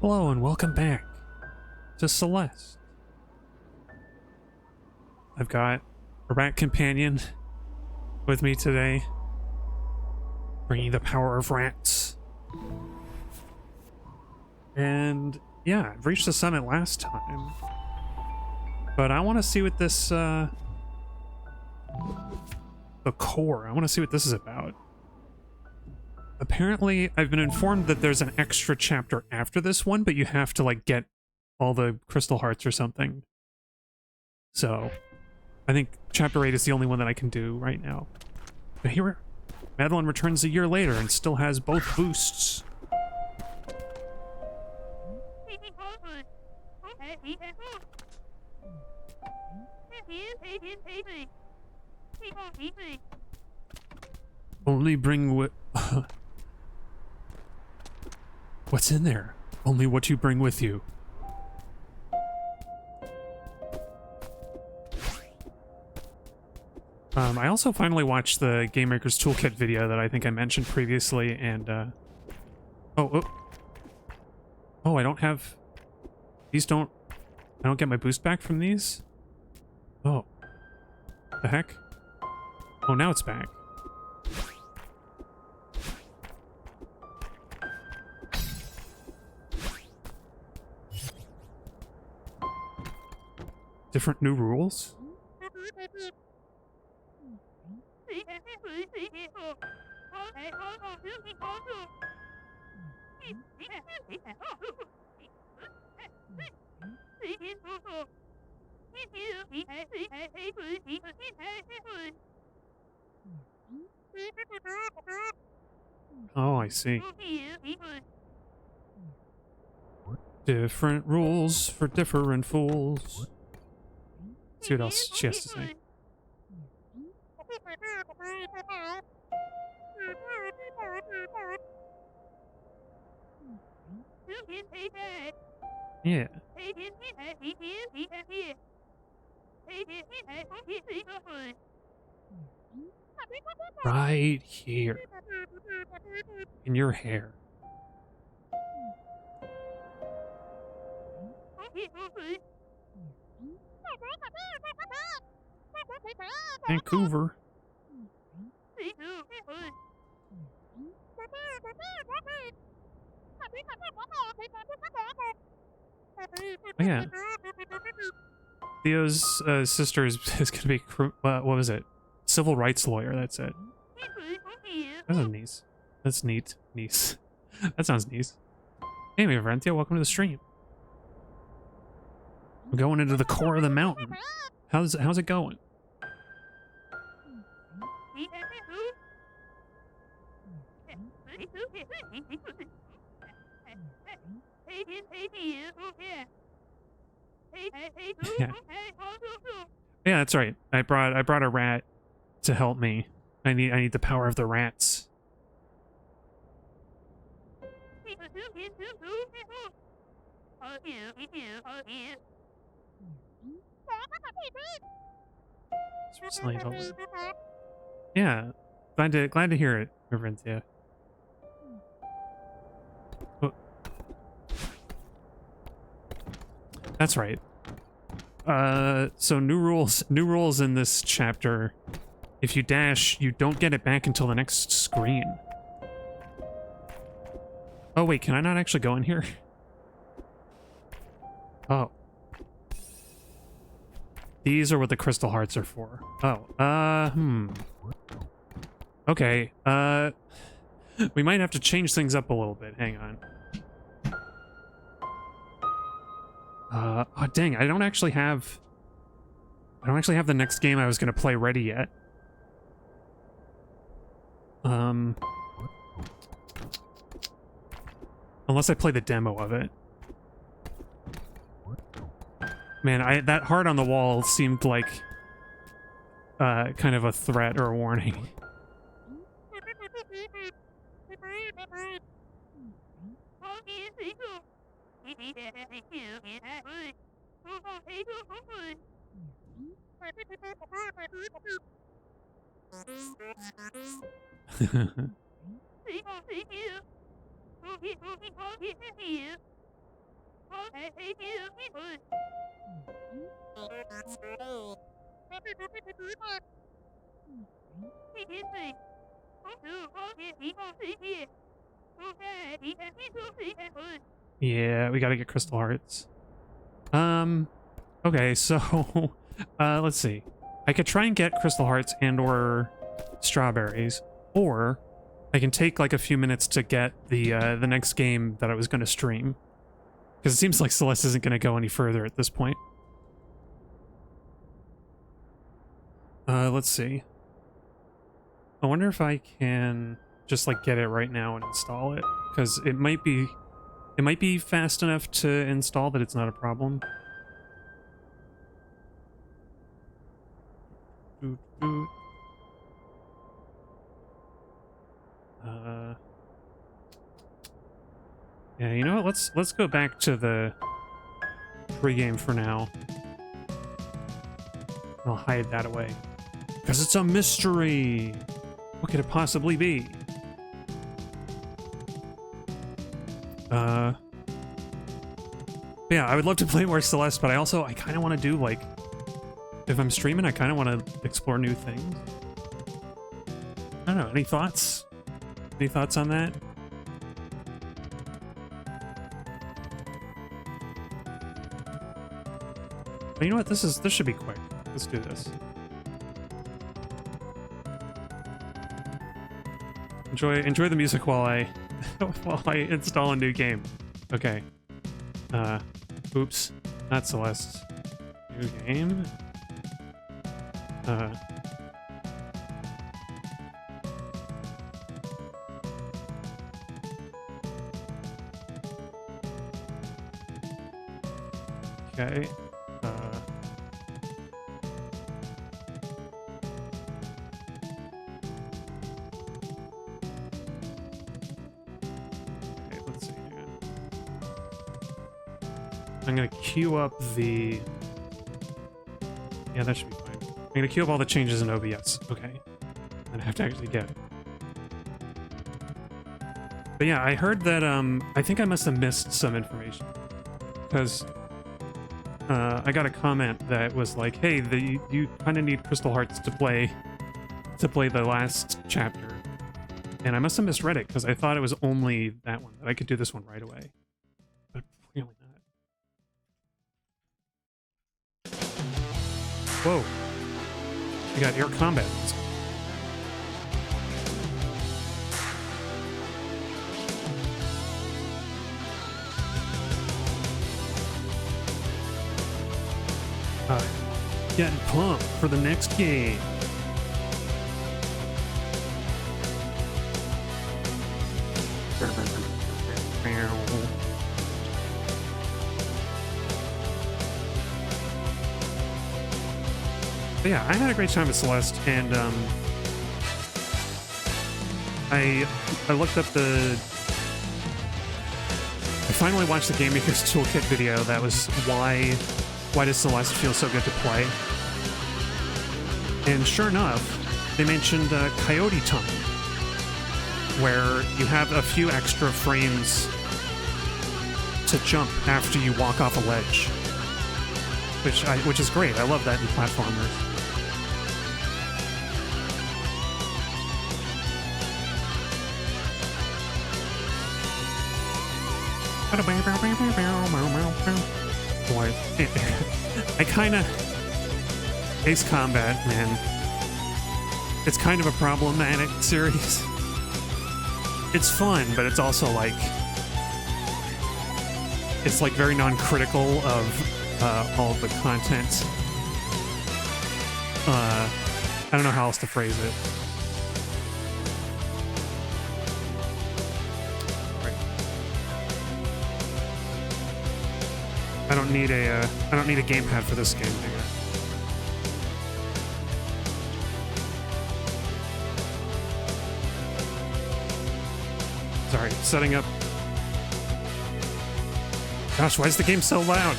Hello and welcome back to Celeste. I've got a rat companion with me today, bringing the power of rats. And yeah, I've reached the summit last time, but I want to see what this, the core, I want to see what this is about. Apparently, I've been informed that there's an extra chapter after this one, but you have to, like, get all the crystal hearts or something. So, I think chapter 8 is the only one that I can do right now. But here, Madeline returns a year later and still has both boosts. Only bring what... What's in there? Only what you bring with you. I also finally watched the Game Maker's Toolkit video that I think I mentioned previously, and, Oh, I don't have... These don't... I don't get my boost back from these? Oh. The heck? Oh, now it's back. Different new rules? Oh, I see. Different rules for different fools. Let's see what else she has to say. Yeah. Right here. In your hair. Vancouver. Oh, yeah. Theo's sister is going to be, what was it? Civil rights lawyer, that's it. That's a niece. That's neat. Niece. That sounds nice. Hey, Theo, welcome to the stream. We're going into the core of the mountain. How's it going? Yeah. Yeah, that's right. I brought a rat to help me. I need the power of the rats. Yeah, glad to hear it, Reverentia. Oh. That's right. So new rules in this chapter. If you dash, you don't get it back until the next screen. Oh wait, can I not actually go in here? Oh. These are what the crystal hearts are for. Oh, okay, we might have to change things up a little bit. Hang on. Oh dang, I don't actually have the next game I was gonna play ready yet. Unless I play the demo of it. Man, that heart on the wall seemed like kind of a threat or a warning. Yeah, we gotta get crystal hearts. Okay, so let's see. I could try and get crystal hearts and or strawberries, or I can take like a few minutes to get the next game that I was going to stream, because it seems like Celeste isn't going to go any further at this point. Let's see. I wonder if I can just like get it right now and install it, because it might be fast enough to install that it's not a problem. Yeah, you know what? Let's go back to the pregame for now. I'll hide that away because it's a mystery. What could it possibly be? Yeah, I would love to play more Celeste, but I kind of want to do like, if I'm streaming, I kind of want to explore new things. I don't know. Any thoughts? Any thoughts on that? But you know what? This should be quick. Let's do this. Enjoy the music while I while I install a new game. Okay. Oops. Not Celeste. New game. Okay. Okay, let's see here. I'm gonna queue up the... Yeah, that should be fine. I'm gonna queue up all the changes in OBS. Okay. And I have to actually get it. But yeah, I heard that, I think I must have missed some information. Because I got a comment that was like, hey, you kind of need crystal hearts to play the last chapter. And I must have misread it, because I thought it was only that one, that I could do this one right away. But clearly not. Whoa. You got air combat. Getting pumped for the next game. But yeah, I had a great time with Celeste, and I looked up the... I finally watched the Game Maker's Toolkit video. That was why does Celeste feel so good to play? And sure enough, they mentioned Coyote Time, where you have a few extra frames to jump after you walk off a ledge, which is great. I love that in platformers. Boy, I kind of... Ace Combat, man. It's kind of a problematic series. It's fun, but it's also like... It's like very non-critical of all of the content. I don't know how else to phrase it. I don't need a gamepad for this game. Hang on. Sorry, setting up. Gosh, why is the game so loud?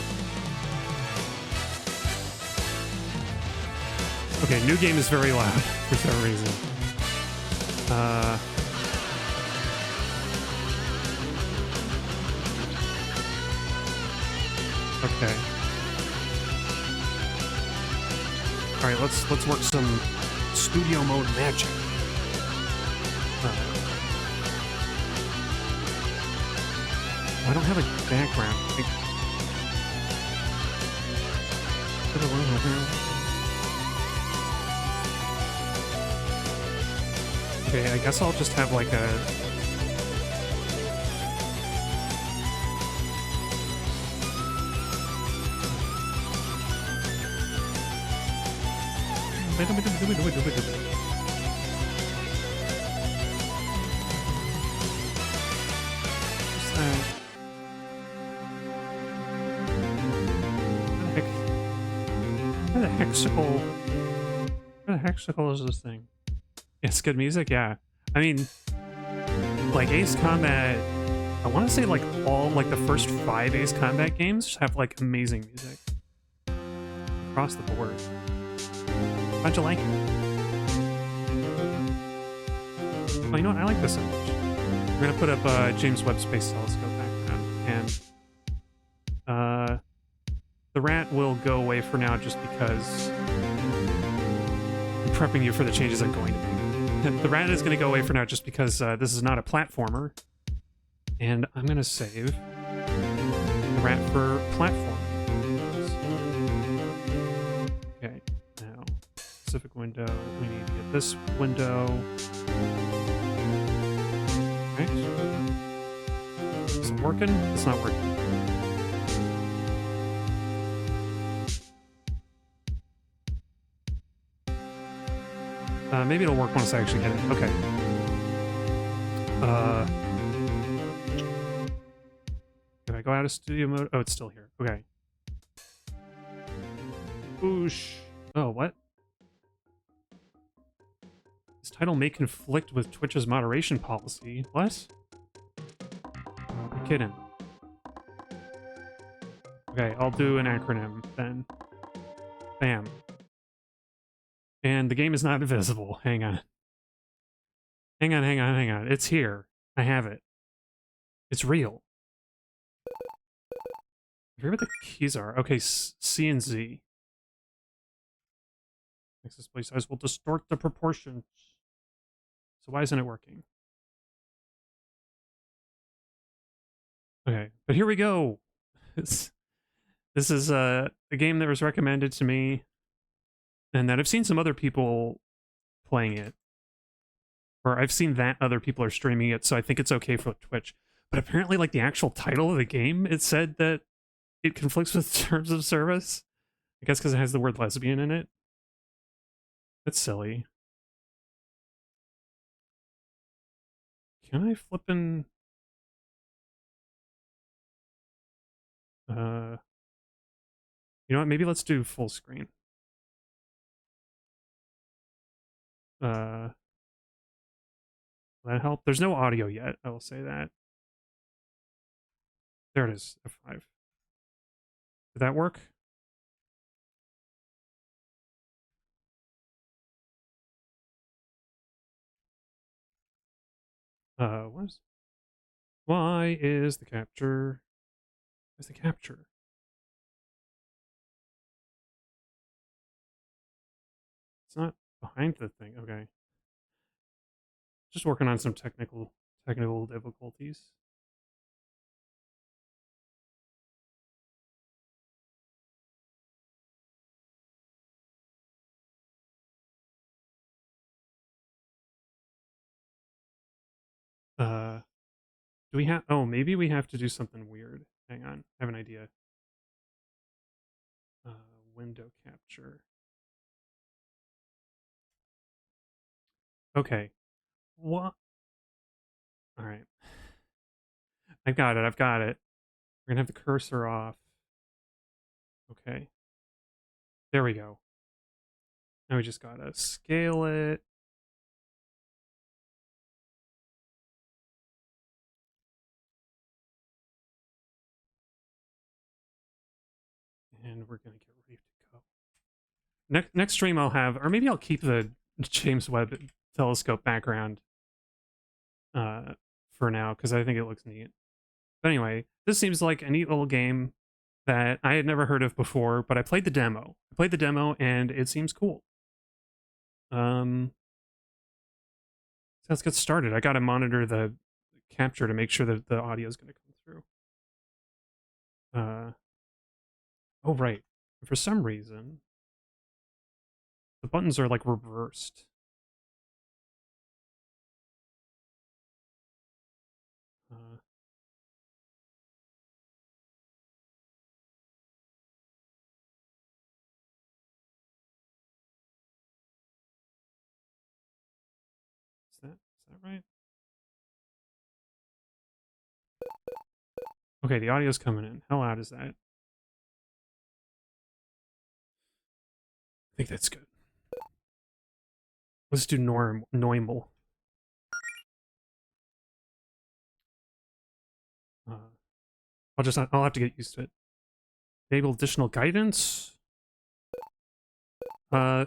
Okay, new game is very loud for some reason. Okay. All right, let's work some studio mode magic. I don't have a background. Okay, I guess I'll just have like a... What's that? Where the hexicle? Where the hexicle is this thing? It's good music, yeah. I mean, like Ace Combat, I want to say like all, like the first 5 Ace Combat games have like amazing music. Across the board. How'd you like it? Oh, you know what? I like this image. We're gonna put up James Webb Space Telescope background, and the rat will go away for now just because I'm prepping you for the changes I'm going to make. The rat is going to go away for now just because this is not a platformer, and I'm going to save the rat for platforming. Okay, now, specific window, we need to get this window. Right. Is it working? It's not working. Maybe it'll work once I actually get it. Okay. Can I go out of studio mode? Oh, it's still here. Okay. Boosh. Oh, what? This title may conflict with Twitch's moderation policy. What? You're kidding. Okay, I'll do an acronym then. Bam. And the game is not invisible. Hang on. Hang on, hang on, hang on. It's here. I have it. It's real. I forget what the keys are. Okay, C and Z. Makes display size will distort the proportions. So why isn't it working? Okay, but here we go. This is a game that was recommended to me, and that I've seen some other people playing it. Or I've seen that other people are streaming it, so I think it's okay for Twitch. But apparently, like, the actual title of the game, it said that it conflicts with terms of service. I guess because it has the word lesbian in it. That's silly. Can I flip in... You know what? Maybe let's do full screen. Will that help? There's no audio yet, I will say that. There it is, F5. Did that work? What is... Why is the capture... Where's the capture? It's not behind the thing. Okay. Just working on some technical difficulties. Do we have... Oh, maybe we have to do something weird. Hang on. I have an idea. Window capture. Okay. What? Alright. I've got it. I've got it. We're gonna have the cursor off. Okay. There we go. Now we just gotta scale it. And we're gonna get ready to go. Next stream I'll have, or maybe I'll keep the James Webb Telescope background for now, because I think it looks neat. But anyway, this seems like a neat little game. that I had never heard of before, but I played the demo. I played the demo, and it seems cool. So let's get started. I gotta monitor the capture to make sure that the audio is gonna come through. Oh, right. For some reason, the buttons are, like, reversed. Is that right? Okay, the audio's coming in. How loud is that? I think that's good. Let's do normal. I'll have to get used to it. Enable additional guidance?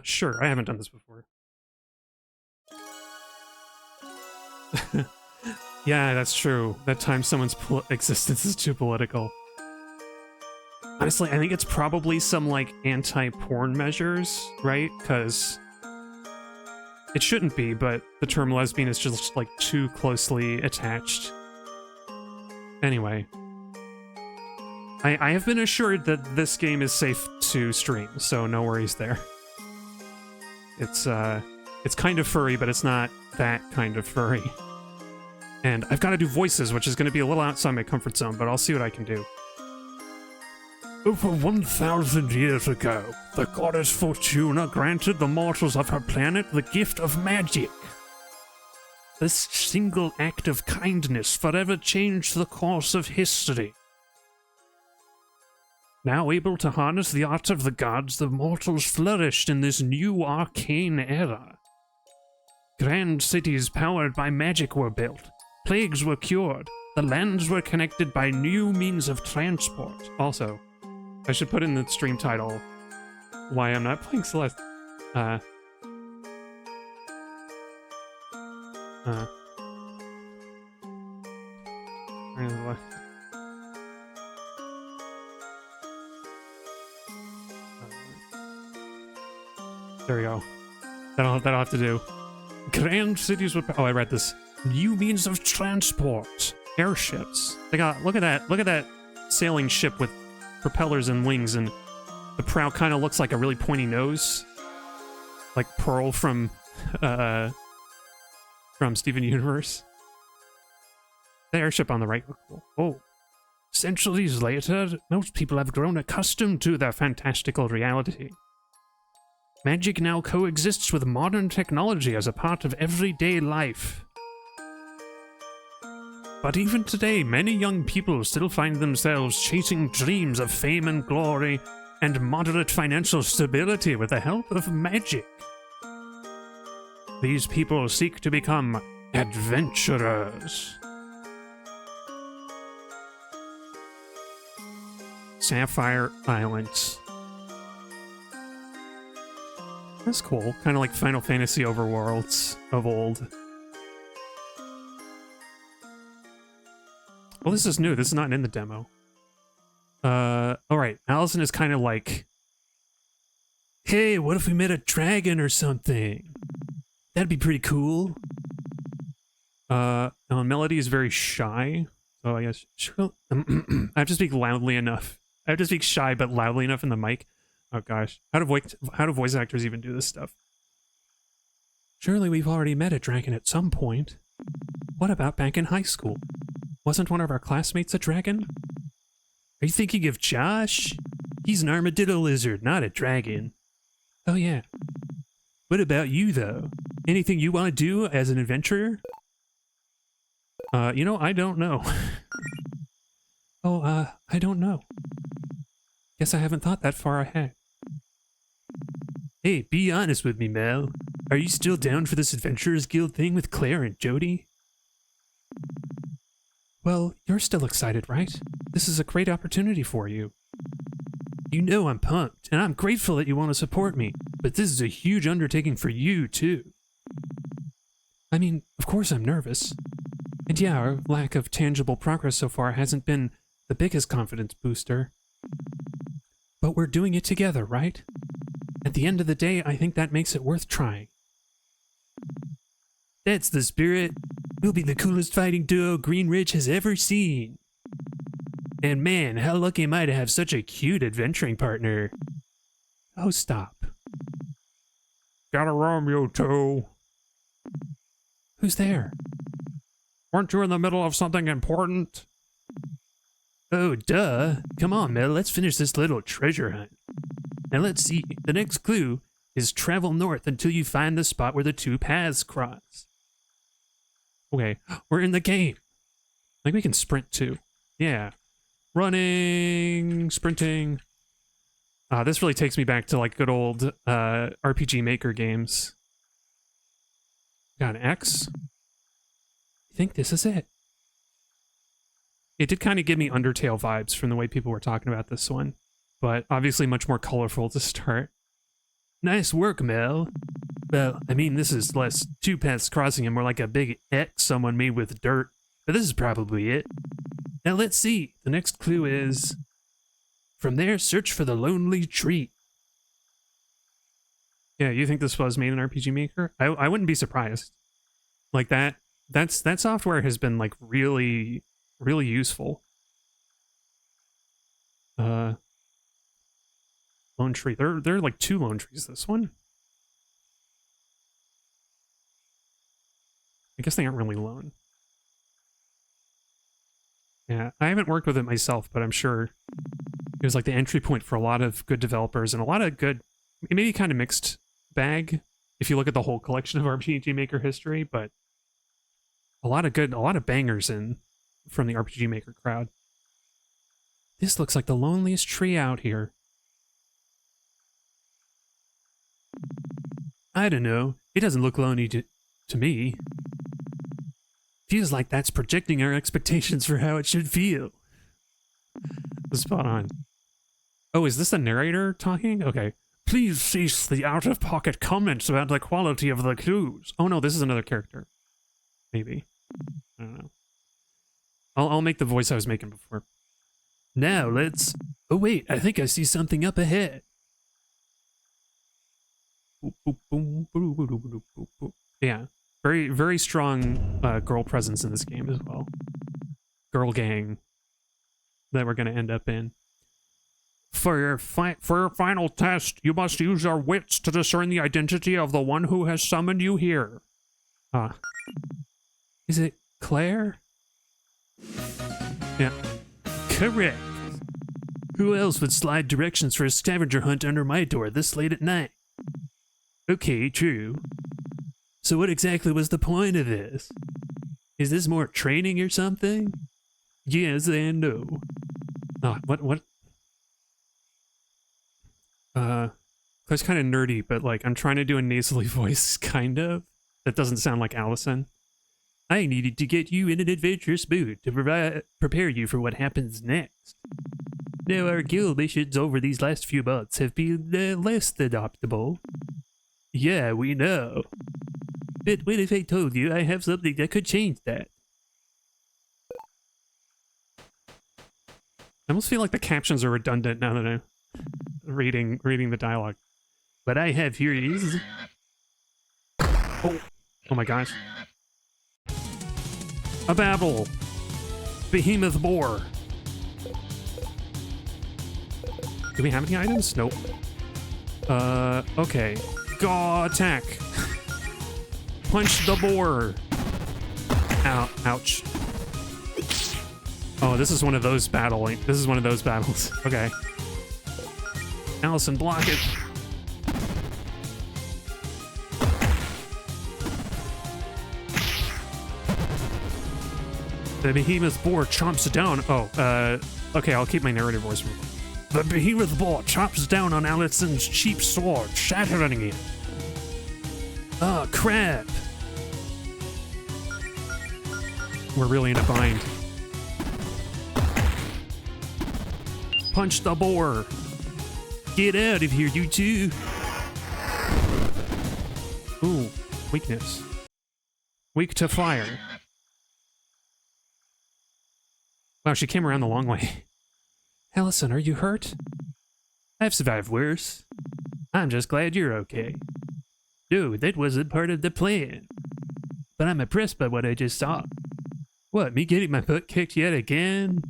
Sure. I haven't done this before. Yeah, that's true. That time someone's existence is too political. Honestly, I think it's probably some, like, anti-porn measures, right? Because it shouldn't be, but the term lesbian is just, like, too closely attached. Anyway. I have been assured that this game is safe to stream, so no worries there. It's kind of furry, but it's not that kind of furry. And I've got to do voices, which is going to be a little outside my comfort zone, but I'll see what I can do. Over 1,000 years ago, the goddess Fortuna granted the mortals of her planet the gift of magic. This single act of kindness forever changed the course of history. Now able to harness the arts of the gods, the mortals flourished in this new arcane era. Grand cities powered by magic were built, plagues were cured, the lands were connected by new means of transport. Also, I should put in the stream title why I'm not playing Celeste. There we go. That'll have to do. Grand cities would. Oh, I read this. New means of transport. Airships. They got. Look at that sailing ship with propellers and wings, and the prow kind of looks like a really pointy nose, like Pearl from Steven Universe. The airship on the right. Oh. Centuries later, most people have grown accustomed to their fantastical reality. Magic now coexists with modern technology as a part of everyday life. But even today, many young people still find themselves chasing dreams of fame and glory and moderate financial stability with the help of magic. These people seek to become adventurers. Sapphire Islands. That's cool. Kind of like Final Fantasy Overworlds of old. Well, this is new. This is not in the demo. Alright. Allison is kind of like, hey, what if we met a dragon or something? That'd be pretty cool. Melody is very shy. So I guess I have to speak loudly enough. I have to speak shy but loudly enough in the mic. Oh gosh, how do voice actors even do this stuff? Surely we've already met a dragon at some point. What about back in high school? Wasn't one of our classmates a dragon? Are you thinking of Josh? He's an armadillo lizard, not a dragon. Oh yeah. What about you though? Anything you want to do as an adventurer? I don't know. I don't know. Guess I haven't thought that far ahead. Hey, be honest with me, Mel. Are you still down for this Adventurers Guild thing with Claire and Jody? Well, you're still excited, right? This is a great opportunity for you. You know I'm pumped, and I'm grateful that you want to support me, but this is a huge undertaking for you, too. I mean, of course I'm nervous. And yeah, our lack of tangible progress so far hasn't been the biggest confidence booster. But we're doing it together, right? At the end of the day, I think that makes it worth trying. That's the spirit. We'll be the coolest fighting duo Green Ridge has ever seen. And man, how lucky am I to have such a cute adventuring partner. Oh, stop. Got a Romeo too. Who's there? Weren't you in the middle of something important? Oh, duh. Come on, Mel, let's finish this little treasure hunt. Now let's see. The next clue is travel north until you find the spot where the two paths cross. Okay, we're in the game. Like we can sprint too. Yeah. Running, sprinting. This really takes me back to like good old RPG Maker games. Got an X. I think this is it. It did kind of give me Undertale vibes from the way people were talking about this one, but obviously much more colorful to start. Nice work, Mel. Well, I mean, this is less two paths crossing and more like a big X someone made with dirt, but this is probably it. Now let's see. The next clue is... From there, search for the lonely tree. Yeah, you think this was made in RPG Maker? I wouldn't be surprised. Like that software has been like really useful. Lone tree. There are like 2 lone trees this one. I guess they aren't really lone. Yeah, I haven't worked with it myself, but I'm sure it was like the entry point for a lot of good developers and a lot of good, maybe kind of mixed bag if you look at the whole collection of RPG Maker history, but a lot of bangers in from the RPG Maker crowd. This looks like the loneliest tree out here. I don't know. It doesn't look lonely to me. Feels like that's projecting our expectations for how it should feel. Spot on. Oh, is this the narrator talking? Okay. Please cease the out-of-pocket comments about the quality of the clues. Oh no, this is another character. Maybe. I don't know. I'll make the voice I was making before. Now let's... Oh wait, I think I see something up ahead. Yeah. Very, very strong girl presence in this game as well. Girl gang that we're going to end up in. For your final test, you must use your wits to discern the identity of the one who has summoned you here. Is it Claire? Yeah. Correct. Who else would slide directions for a scavenger hunt under my door this late at night? Okay, true. So what exactly was the point of this? Is this more training or something? Yes and no. Oh, what? That's kind of nerdy, but like I'm trying to do a nasally voice, kind of. That doesn't sound like Allison. I needed to get you in an adventurous mood to prepare you for what happens next. Now our guild missions over these last few months have been less than optimal. Yeah, we know. But what if I told you I have something that could change that? I almost feel like the captions are redundant now that I'm reading the dialogue. What I have here is... Oh my gosh. A battle. Behemoth boar. Do we have any items? Nope. Okay. Gaw attack. Punch the boar. Ow, ouch. Oh, this is one of those battles. Okay. Allison, block it. The behemoth boar chomps down. Oh, okay, I'll keep my narrative voice. The behemoth boar chops down on Allison's cheap sword, shattering it. Oh, crap. We're really in a bind. Punch the boar. Get out of here, you two. Ooh, weakness. Weak to fire. Wow, she came around the long way. Allison, are you hurt? I've survived worse. I'm just glad you're okay. No, that wasn't part of the plan. But I'm impressed by what I just saw. What, me getting my butt kicked yet again?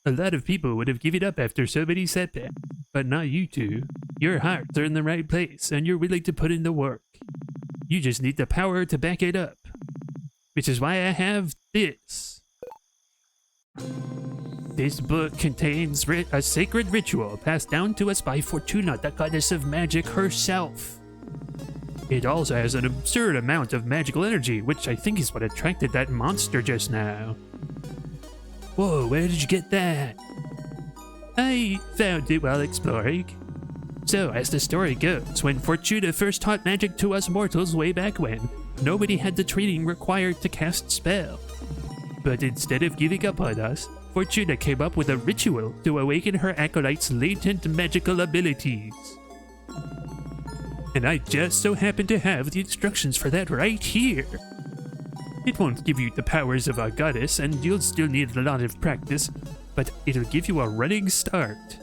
A lot of people would have given up after so many setbacks, but not you two. Your hearts are in the right place, and you're willing to put in the work. You just need the power to back it up. Which is why I have this. This book contains a sacred ritual passed down to us by Fortuna, the goddess of magic herself. It also has an absurd amount of magical energy, which I think is what attracted that monster just now. Whoa, where did you get that? I found it while exploring. So, as the story goes, when Fortuna first taught magic to us mortals way back when, nobody had the training required to cast spells. But instead of giving up on us, Fortuna came up with a ritual to awaken her acolytes' latent magical abilities. And I just so happen to have the instructions for that right here. It won't give you the powers of a goddess, and you'll still need a lot of practice, but it'll give you a running start.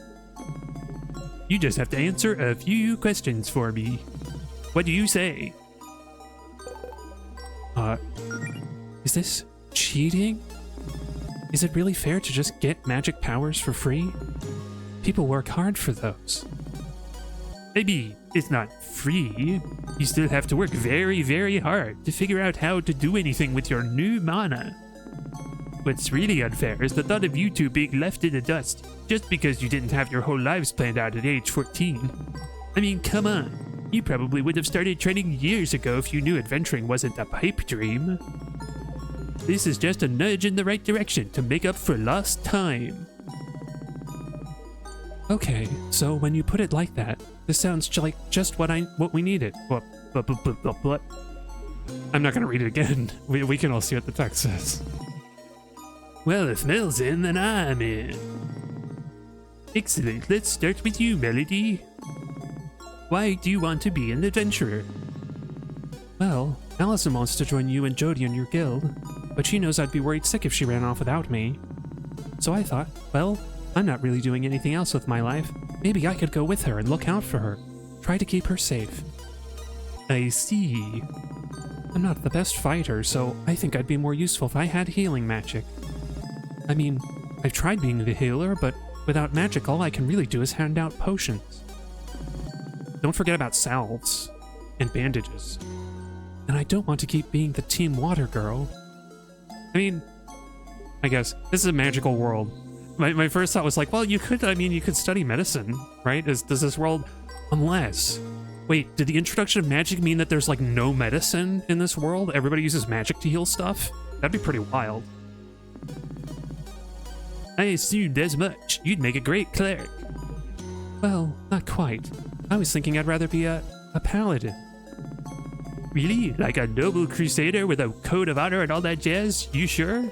You just have to answer a few questions for me. What do you say? Is this cheating? Is it really fair to just get magic powers for free? People work hard for those. Maybe it's not free. You still have to work very, very hard to figure out how to do anything with your new mana. What's really unfair is the thought of you two being left in the dust just because you didn't have your whole lives planned out at age 14. I mean, come on. You probably would have started training years ago if you knew adventuring wasn't a pipe dream. This is just a nudge in the right direction to make up for lost time. Okay, so when you put it like that, this sounds like just what we needed. What? I'm not gonna read it again. We can all see what the text says. Well, if Mel's in, then I'm in. Excellent, let's start with you, Melody. Why do you want to be an adventurer? Well, Allison wants to join you and Jody in your guild, but she knows I'd be worried sick if she ran off without me. So I thought, well, I'm not really doing anything else with my life. Maybe I could go with her and look out for her. Try to keep her safe. I see. I'm not the best fighter, so I think I'd be more useful if I had healing magic. I mean, I've tried being the healer, but without magic, all I can really do is hand out potions. Don't forget about salves and bandages. And I don't want to keep being the team water girl. I mean, I guess this is a magical world. My first thought was like, well, you could study medicine, right? Does this world, unless, wait, did the introduction of magic mean that there's like no medicine in this world? Everybody uses magic to heal stuff? That'd be pretty wild. I assumed as much. You'd make a great cleric. Well, not quite. I was thinking I'd rather be a paladin. Really? Like a noble crusader with a code of honor and all that jazz? You sure?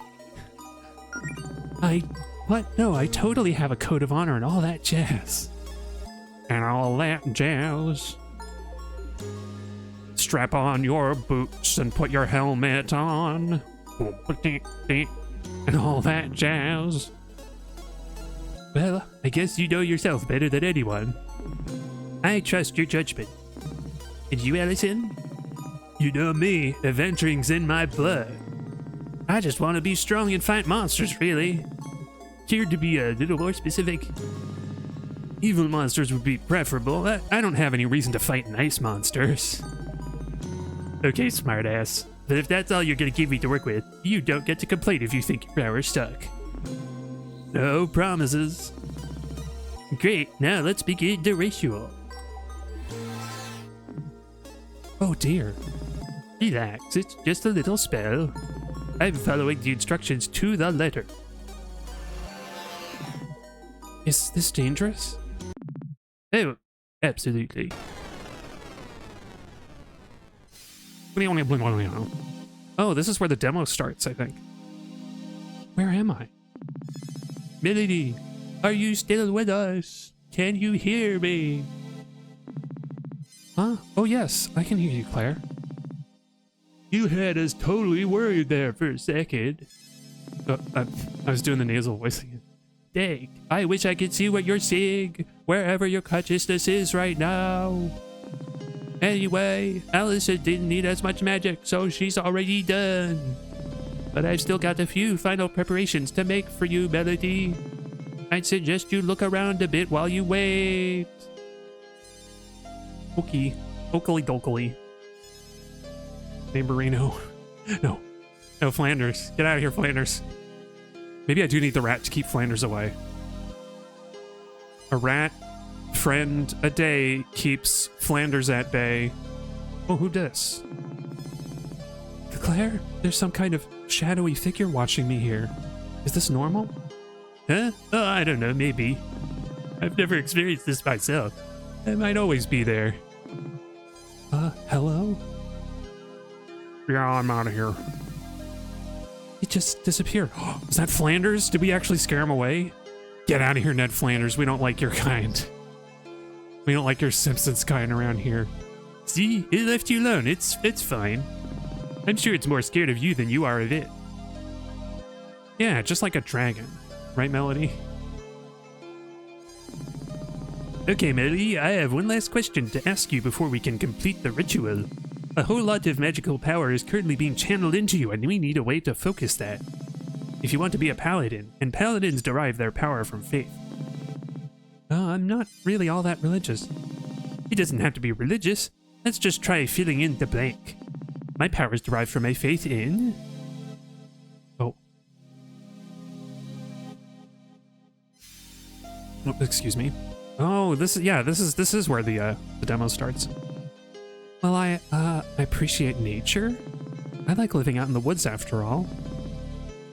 What? No, I totally have a code of honor and all that jazz. And all that jazz. Strap on your boots and put your helmet on. And all that jazz. Well, I guess you know yourself better than anyone. I trust your judgment. And you, Allison? You know me, adventuring's in my blood. I just want to be strong and fight monsters, really. Care to be a little more specific? Evil monsters would be preferable. I don't have any reason to fight nice monsters. Okay, smartass. But if that's all you're gonna give me to work with, you don't get to complain if you think your power's stuck. No promises. Great, now let's begin the ritual. Oh dear. Relax, it's just a little spell. I'm following the instructions to the letter. Is this dangerous? Oh, absolutely. Oh, this is where the demo starts, I think. Where am I? Melody, are you still with us? Can you hear me? Huh? Oh yes, I can hear you, Claire. You had us totally worried there for a second. I was doing the nasal voice again. Dang, I wish I could see what you're saying. wherever your consciousness is right now. Anyway, Allison didn't need as much magic, so she's already done. But I've still got a few final preparations to make for you, Melody. I'd suggest you look around a bit while you wait. Okay. Oakley dokley. Neighborino. No. No, Flanders. Get out of here, Flanders. Maybe I do need the rat to keep Flanders away. A rat friend a day keeps Flanders at bay. Oh, who does? Claire, there's some kind of shadowy figure watching me here. Is this normal? Huh? Oh, I don't know, maybe. I've never experienced this myself. It might always be there. Hello? Yeah, I'm out of here. He just disappeared. Is that Flanders? Did we actually scare him away? Get out of here, Ned Flanders. We don't like your kind. We don't like your Simpsons kind around here. See? It left you alone. It's fine. I'm sure it's more scared of you than you are of it. Yeah, just like a dragon. Right, Melody? Okay, Melody, I have one last question to ask you before we can complete the ritual. A whole lot of magical power is currently being channeled into you, and we need a way to focus that. If you want to be a paladin, and paladins derive their power from faith. I'm not really all that religious. It doesn't have to be religious. Let's just try filling in the blank. My power is derived from my faith in... Oh, excuse me. Oh, this is where the demo starts. Well, I appreciate nature. I like living out in the woods after all.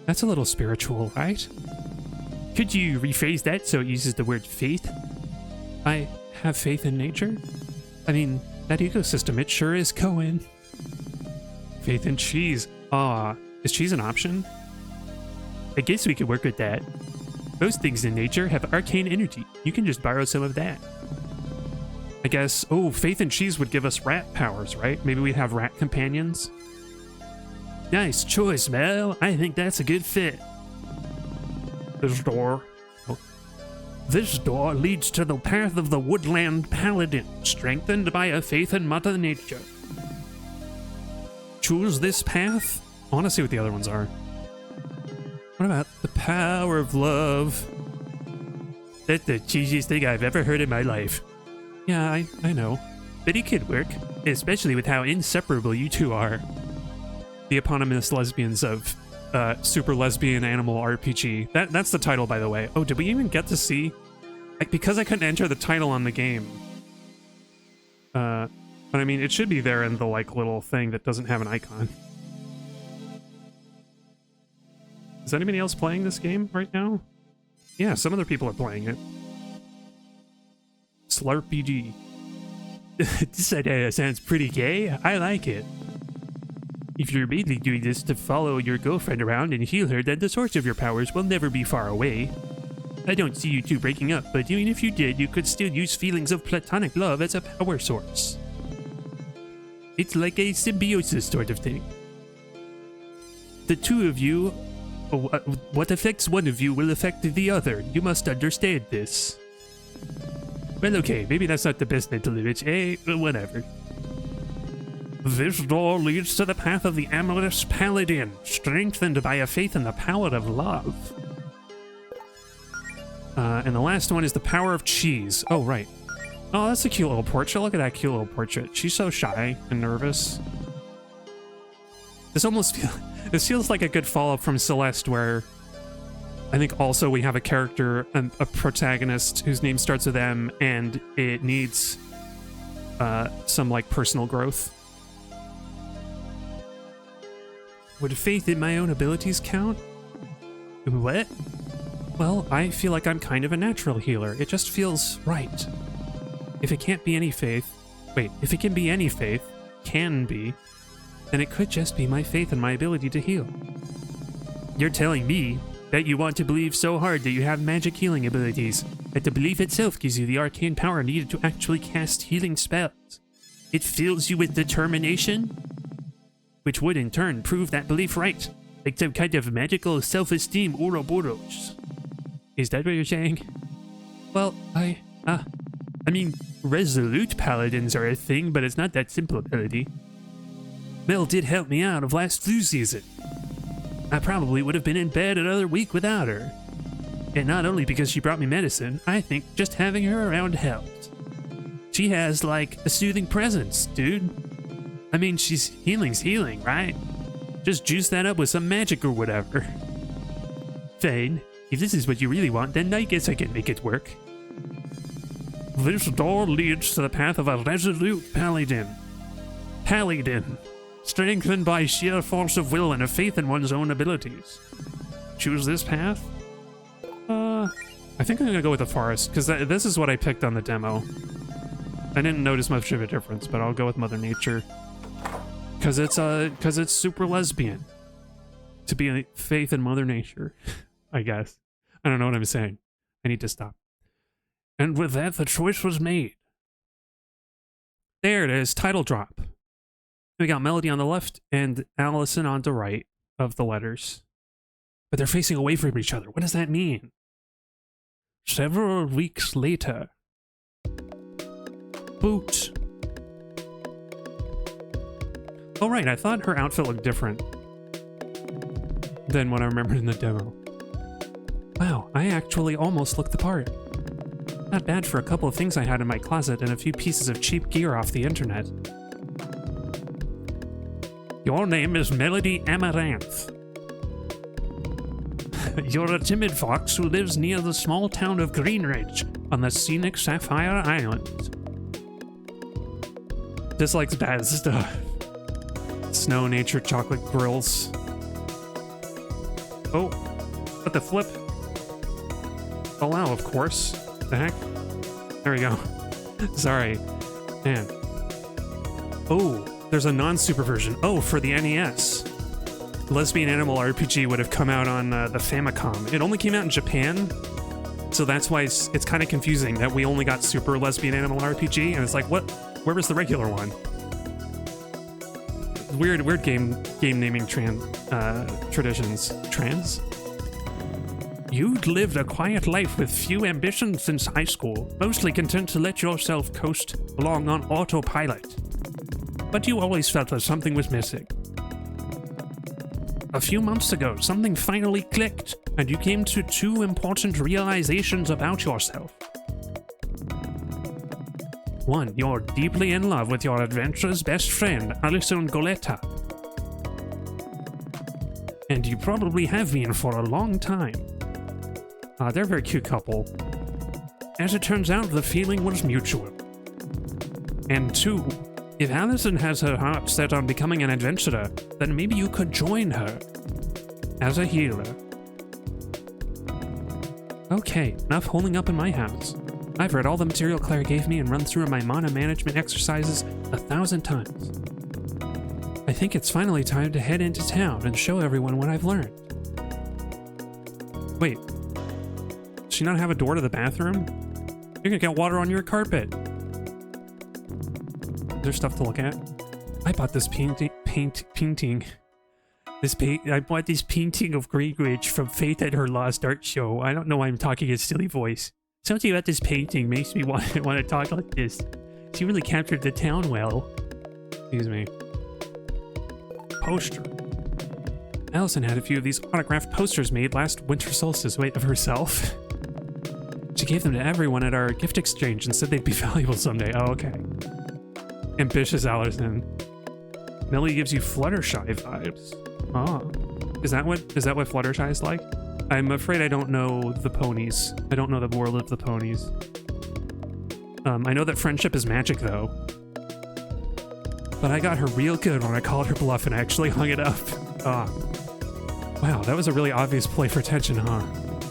That's a little spiritual, right? Could you rephrase that so it uses the word faith? I have faith in nature. I mean, that ecosystem, it sure is going. Faith in cheese. Is cheese an option? I guess we could work with that. Most things in nature have arcane energy. You can just borrow some of that. I guess, faith in cheese would give us rat powers, right? Maybe we'd have rat companions. Nice choice, Mel. I think that's a good fit. This door. This door leads to the path of the woodland paladin, strengthened by a faith in Mother Nature. Choose this path? I want to see what the other ones are. What about the power of love? That's the cheesiest thing I've ever heard in my life. Yeah, I know. But it could work, especially with how inseparable you two are. The eponymous lesbians of Super Lesbian Animal RPG. That's the title, by the way. Oh, did we even get to see? Because I couldn't enter the title on the game. But I mean, it should be there in the little thing that doesn't have an icon. Is anybody else playing this game right now? Yeah, some other people are playing it. SLARPG. This idea sounds pretty gay. I like it. If you're mainly doing this to follow your girlfriend around and heal her, then the source of your powers will never be far away. I don't see you two breaking up, but even if you did, you could still use feelings of platonic love as a power source. It's like a symbiosis sort of thing. The two of you, what affects one of you will affect the other. You must understand this. Well, okay, maybe that's not the best mental image, whatever. This door leads to the path of the amorous paladin, strengthened by a faith in the power of love. And the last one is the power of cheese. Oh, right. Oh, that's a cute little portrait. Look at that cute little portrait. She's so shy and nervous. This feels like a good follow-up from Celeste, where I think also we have a character, a protagonist whose name starts with M, and it needs some personal growth. Would faith in my own abilities count? What? Well, I feel like I'm kind of a natural healer. It just feels right. If it can't be any faith... Wait, if it can be any faith, then it could just be my faith in my ability to heal. You're telling me that you want to believe so hard that you have magic healing abilities, that the belief itself gives you the arcane power needed to actually cast healing spells. It fills you with determination, which would in turn prove that belief right, like some kind of magical self-esteem Ouroboros. Is that what you're saying? Well, I I mean, resolute paladins are a thing, but it's not that simple ability. Mel did help me out of last flu season. I probably would have been in bed another week without her. And not only because she brought me medicine, I think just having her around helped. She has, like, a soothing presence, dude. I mean, healing's healing, right? Just juice that up with some magic or whatever. Fine. If this is what you really want, then I guess I can make it work. This door leads to the path of a resolute paladin. Paladin. Strengthened by sheer force of will and a faith in one's own abilities. Choose this path? I think I'm gonna go with the forest, because this is what I picked on the demo. I didn't notice much of a difference, but I'll go with Mother Nature. Because it's super lesbian. To be a faith in Mother Nature, I guess. I don't know what I'm saying. I need to stop. And with that, the choice was made. There it is, title drop. We got Melody on the left and Allison on the right of the letters. But they're facing away from each other. What does that mean? Several weeks later. Boot. Oh right, I thought her outfit looked different than what I remembered in the demo. Wow, I actually almost looked the part. Not bad for a couple of things I had in my closet and a few pieces of cheap gear off the internet. Your name is Melody Amaranth. You're a timid fox who lives near the small town of Greenridge on the scenic Sapphire Island. Dislikes bad stuff. Snow, nature, chocolate grills. Oh, what the flip? Allow, of course. The heck? There we go. Sorry. Man. Oh, there's a non-super version. Oh, for the NES. Lesbian Animal RPG would have come out on the Famicom. It only came out in Japan, so that's why it's kind of confusing that we only got Super Lesbian Animal RPG, and it's like, what? Where was the regular one? Weird game naming traditions. Trans? You'd lived a quiet life with few ambitions since high school, mostly content to let yourself coast along on autopilot. But you always felt that something was missing. A few months ago, something finally clicked, and you came to two important realizations about yourself. One, you're deeply in love with your adventurer's best friend, Alison Goleta. And you probably have been for a long time. They're a very cute couple. As it turns out, the feeling was mutual. And two, if Allison has her heart set on becoming an adventurer, then maybe you could join her as a healer. Okay, enough holding up in my house. I've read all the material Claire gave me and run through my mana management exercises 1,000 times. I think it's finally time to head into town and show everyone what I've learned. Wait, does she not have a door to the bathroom? You're gonna get water on your carpet. Is there stuff to look at? I bought this painting. I bought this painting of Greenridge from Faith at her Lost Art Show. I don't know why I'm talking a silly voice. Something about this painting makes me want to talk like this. She really captured the town well. Excuse me. Poster. Allison had a few of these autographed posters made last winter solstice. Wait, of herself? She gave them to everyone at our gift exchange and said they'd be valuable someday. Oh, okay. Ambitious Allison. Melly gives you Fluttershy vibes. Oh. Is that what Fluttershy is like? I'm afraid I don't know the ponies. I don't know the world of the ponies. I know that friendship is magic, though. But I got her real good when I called her bluff and actually hung it up. Wow, that was a really obvious play for attention, huh?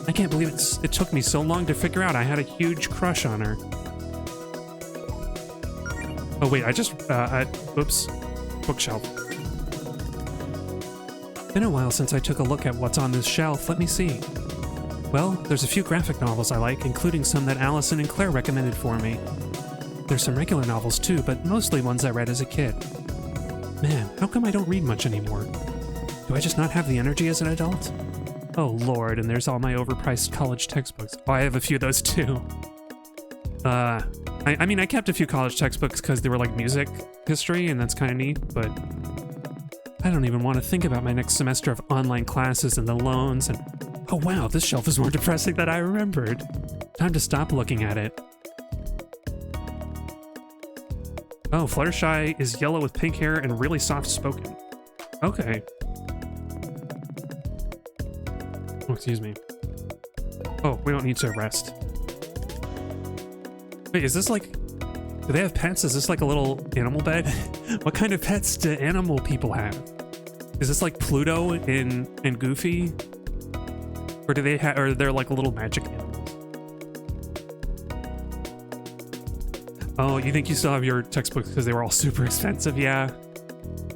I can't believe it took me so long to figure out I had a huge crush on her. Oh wait, oops. Bookshelf. Been a while since I took a look at what's on this shelf. Let me see. Well, there's a few graphic novels I like, including some that Allison and Claire recommended for me. There's some regular novels too, but mostly ones I read as a kid. Man, how come I don't read much anymore? Do I just not have the energy as an adult? Oh lord, and there's all my overpriced college textbooks. Oh, I have a few of those too. I mean, I kept a few college textbooks because they were like music history, and that's kind of neat, but I don't even want to think about my next semester of online classes and the loans, and oh wow, this shelf is more depressing than I remembered. Time to stop looking at it. Oh, Fluttershy is yellow with pink hair and really soft-spoken. Okay. Oh, excuse me. Oh, we don't need to rest. Wait, is this like... Do they have pets? Is this like a little animal bed? What kind of pets do animal people have? Is this like Pluto and Goofy? Or do they have... Or they're like little magic animals? Oh, you think you still have your textbooks because they were all super expensive? Yeah.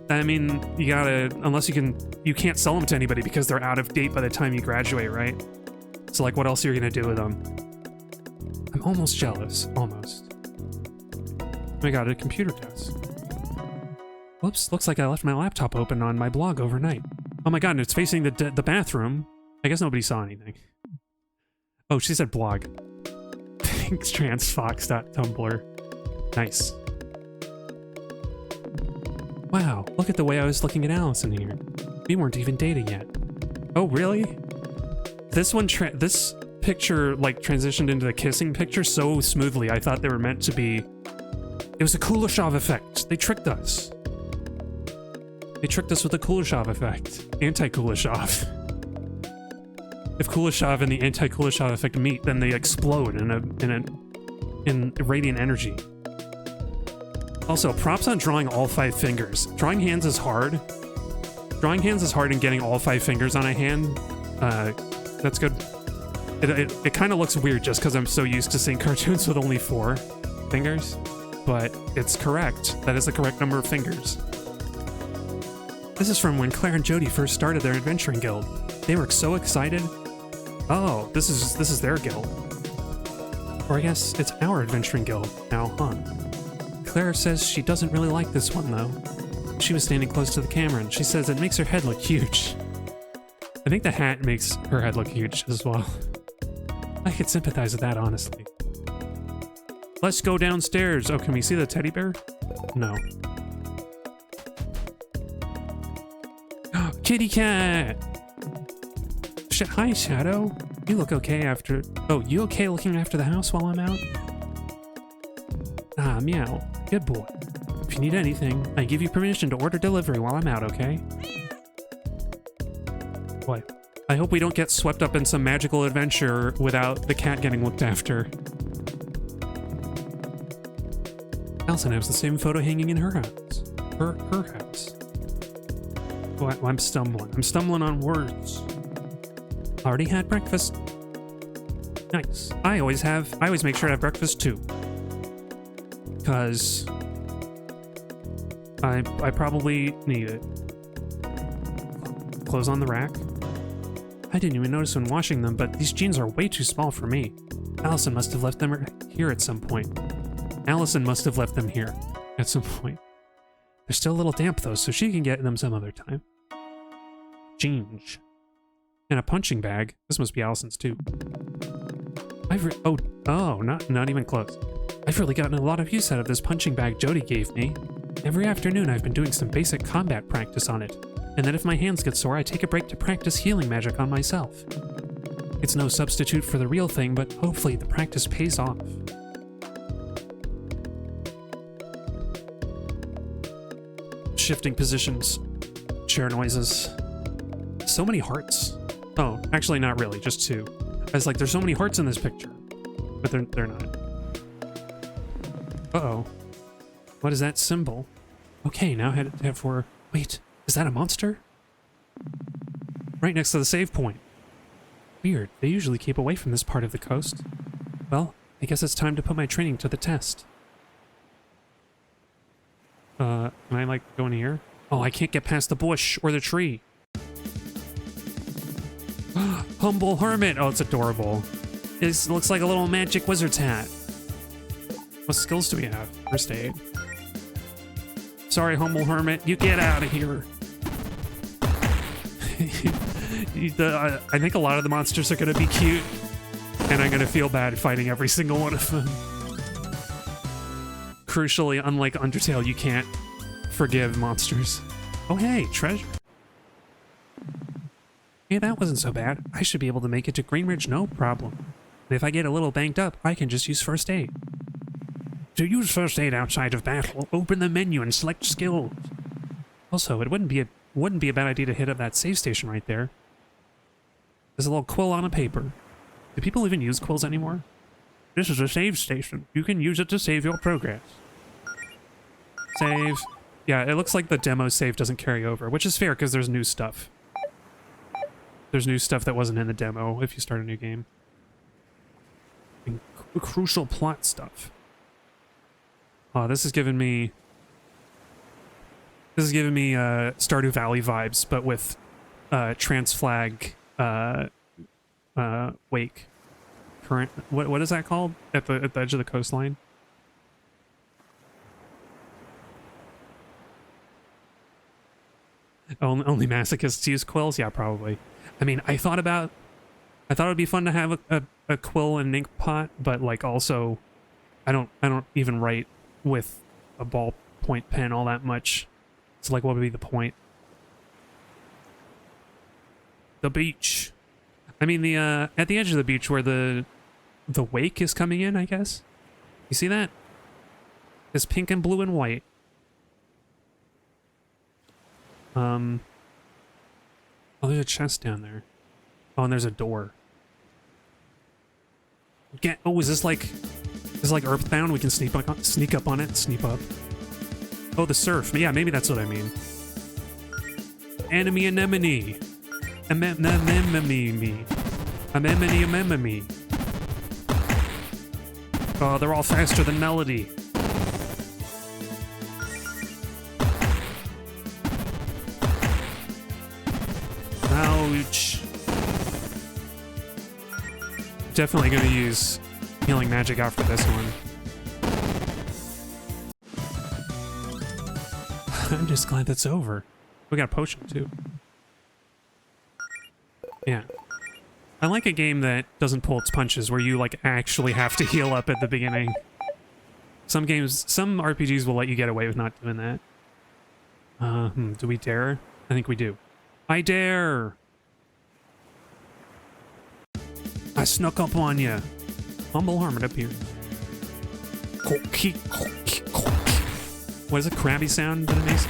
I mean, you gotta... Unless you can't sell them to anybody because they're out of date by the time you graduate, right? So like, what else are you gonna do with them? I'm almost jealous. Almost. I got a computer test. Whoops, looks like I left my laptop open on my blog overnight. Oh my god, and it's facing the bathroom. I guess nobody saw anything. Oh, she said blog. Thanks, transfox.tumblr. Nice. Wow, look at the way I was looking at Allison here. We weren't even dating yet. Oh, really? This one, this picture like transitioned into the kissing picture so smoothly. I thought they were meant to be... It was a Kuleshov effect. They tricked us. They tricked us with the Kuleshov effect. Anti-Kuleshov. If Kuleshov and the anti-Kuleshov effect meet, then they explode in radiant energy. Also, props on drawing all 5 fingers. Drawing hands is hard. Drawing hands is hard, and getting all 5 fingers on a hand, that's good. It kind of looks weird just because I'm so used to seeing cartoons with only 4 fingers, but it's correct. That is the correct number of fingers. This is from when Claire and Jody first started their adventuring guild. They were so excited. Oh, this is their guild. Or I guess it's our adventuring guild now, huh? Claire says she doesn't really like this one, though. She was standing close to the camera, and she says it makes her head look huge. I think the hat makes her head look huge as well. I could sympathize with that, honestly. Let's go downstairs. Oh, can we see the teddy bear? No. Kitty cat! Hi, Shadow. You look okay after... Oh, you okay looking after the house while I'm out? Ah, meow. Good boy. If you need anything, I give you permission to order delivery while I'm out, okay? What? I hope we don't get swept up in some magical adventure without the cat getting looked after. Allison has the same photo hanging in her house. Her house. Oh, I'm stumbling. I'm stumbling on words. Already had breakfast. Nice. I always make sure to have breakfast too. Because I probably need it. Clothes on the rack. I didn't even notice when washing them, but these jeans are way too small for me. Allison must have left them here at some point. Allison must have left them here at some point. They're still a little damp though, so she can get them some other time. Jeans. And a punching bag. This must be Allison's too. Not even close. I've really gotten a lot of use out of this punching bag Jody gave me. Every afternoon I've been doing some basic combat practice on it, and then if my hands get sore I take a break to practice healing magic on myself. It's no substitute for the real thing, but hopefully the practice pays off. Shifting positions. Chair noises. So many hearts. Oh, actually not really, just 2. I was like, there's so many hearts in this picture. But they're not. Uh-oh. What is that symbol? Okay, now head for... Wait, is that a monster? Right next to the save point. Weird, they usually keep away from this part of the coast. Well, I guess it's time to put my training to the test. Can I, like, go in here? Oh, I can't get past the bush or the tree. Humble Hermit! Oh, it's adorable. It looks like a little magic wizard's hat. What skills do we have? First aid. Sorry, Humble Hermit. You get out of here. I think a lot of the monsters are going to be cute. And I'm going to feel bad fighting every single one of them. crucially, unlike Undertale, you can't forgive monsters. Oh hey, treasure. Hey, that wasn't so bad. I should be able to make it to Greenridge, no problem. And if I get a little banged up, I can just use first aid. To use first aid outside of battle, open the menu and select skills. Also, it wouldn't be a bad idea to hit up that save station right there. There's a little quill on a paper. Do people even use quills anymore? This is a save station. You can use it to save your progress. Save. Yeah, it looks like the demo save doesn't carry over, which is fair because there's new stuff. There's new stuff that wasn't in the demo if you start a new game. And crucial plot stuff. Oh, this is giving me Stardew Valley vibes, but with Transflag Wake. Current, what is that called? At the edge of the coastline? Only masochists use quills? Yeah, probably. I mean, I thought it'd be fun to have a quill and ink pot, but like also I don't even write with a ballpoint pen all that much. So like what would be the point? The beach. I mean the at the edge of the beach where the wake is coming in, I guess. You see that? It's pink and blue and white. Oh, there's a chest down there. Oh, and there's a door. Oh, is this like Earthbound? We can sneak up on it. Sneak up. Oh, the surf. Yeah, maybe that's what I mean. Enemy anemone. Anemone. Oh, they're all faster than Melody. Ouch. Definitely going to use healing magic after this one. I'm just glad that's over. We got a potion too. Yeah. I like a game that doesn't pull its punches, where you like actually have to heal up at the beginning. Some RPGs will let you get away with not doing that. Do we dare? I think we do. I dare! I snuck up on ya. Humble Hermit up here. What is a crabby sound that it makes?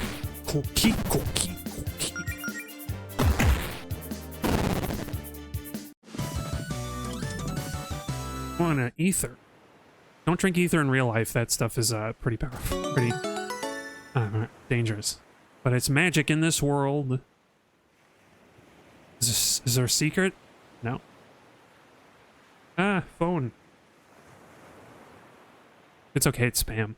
On an ether. Don't drink ether in real life. That stuff is pretty powerful. Pretty dangerous. But it's magic in this world. Is there a secret? No. Ah, phone. It's okay, it's spam.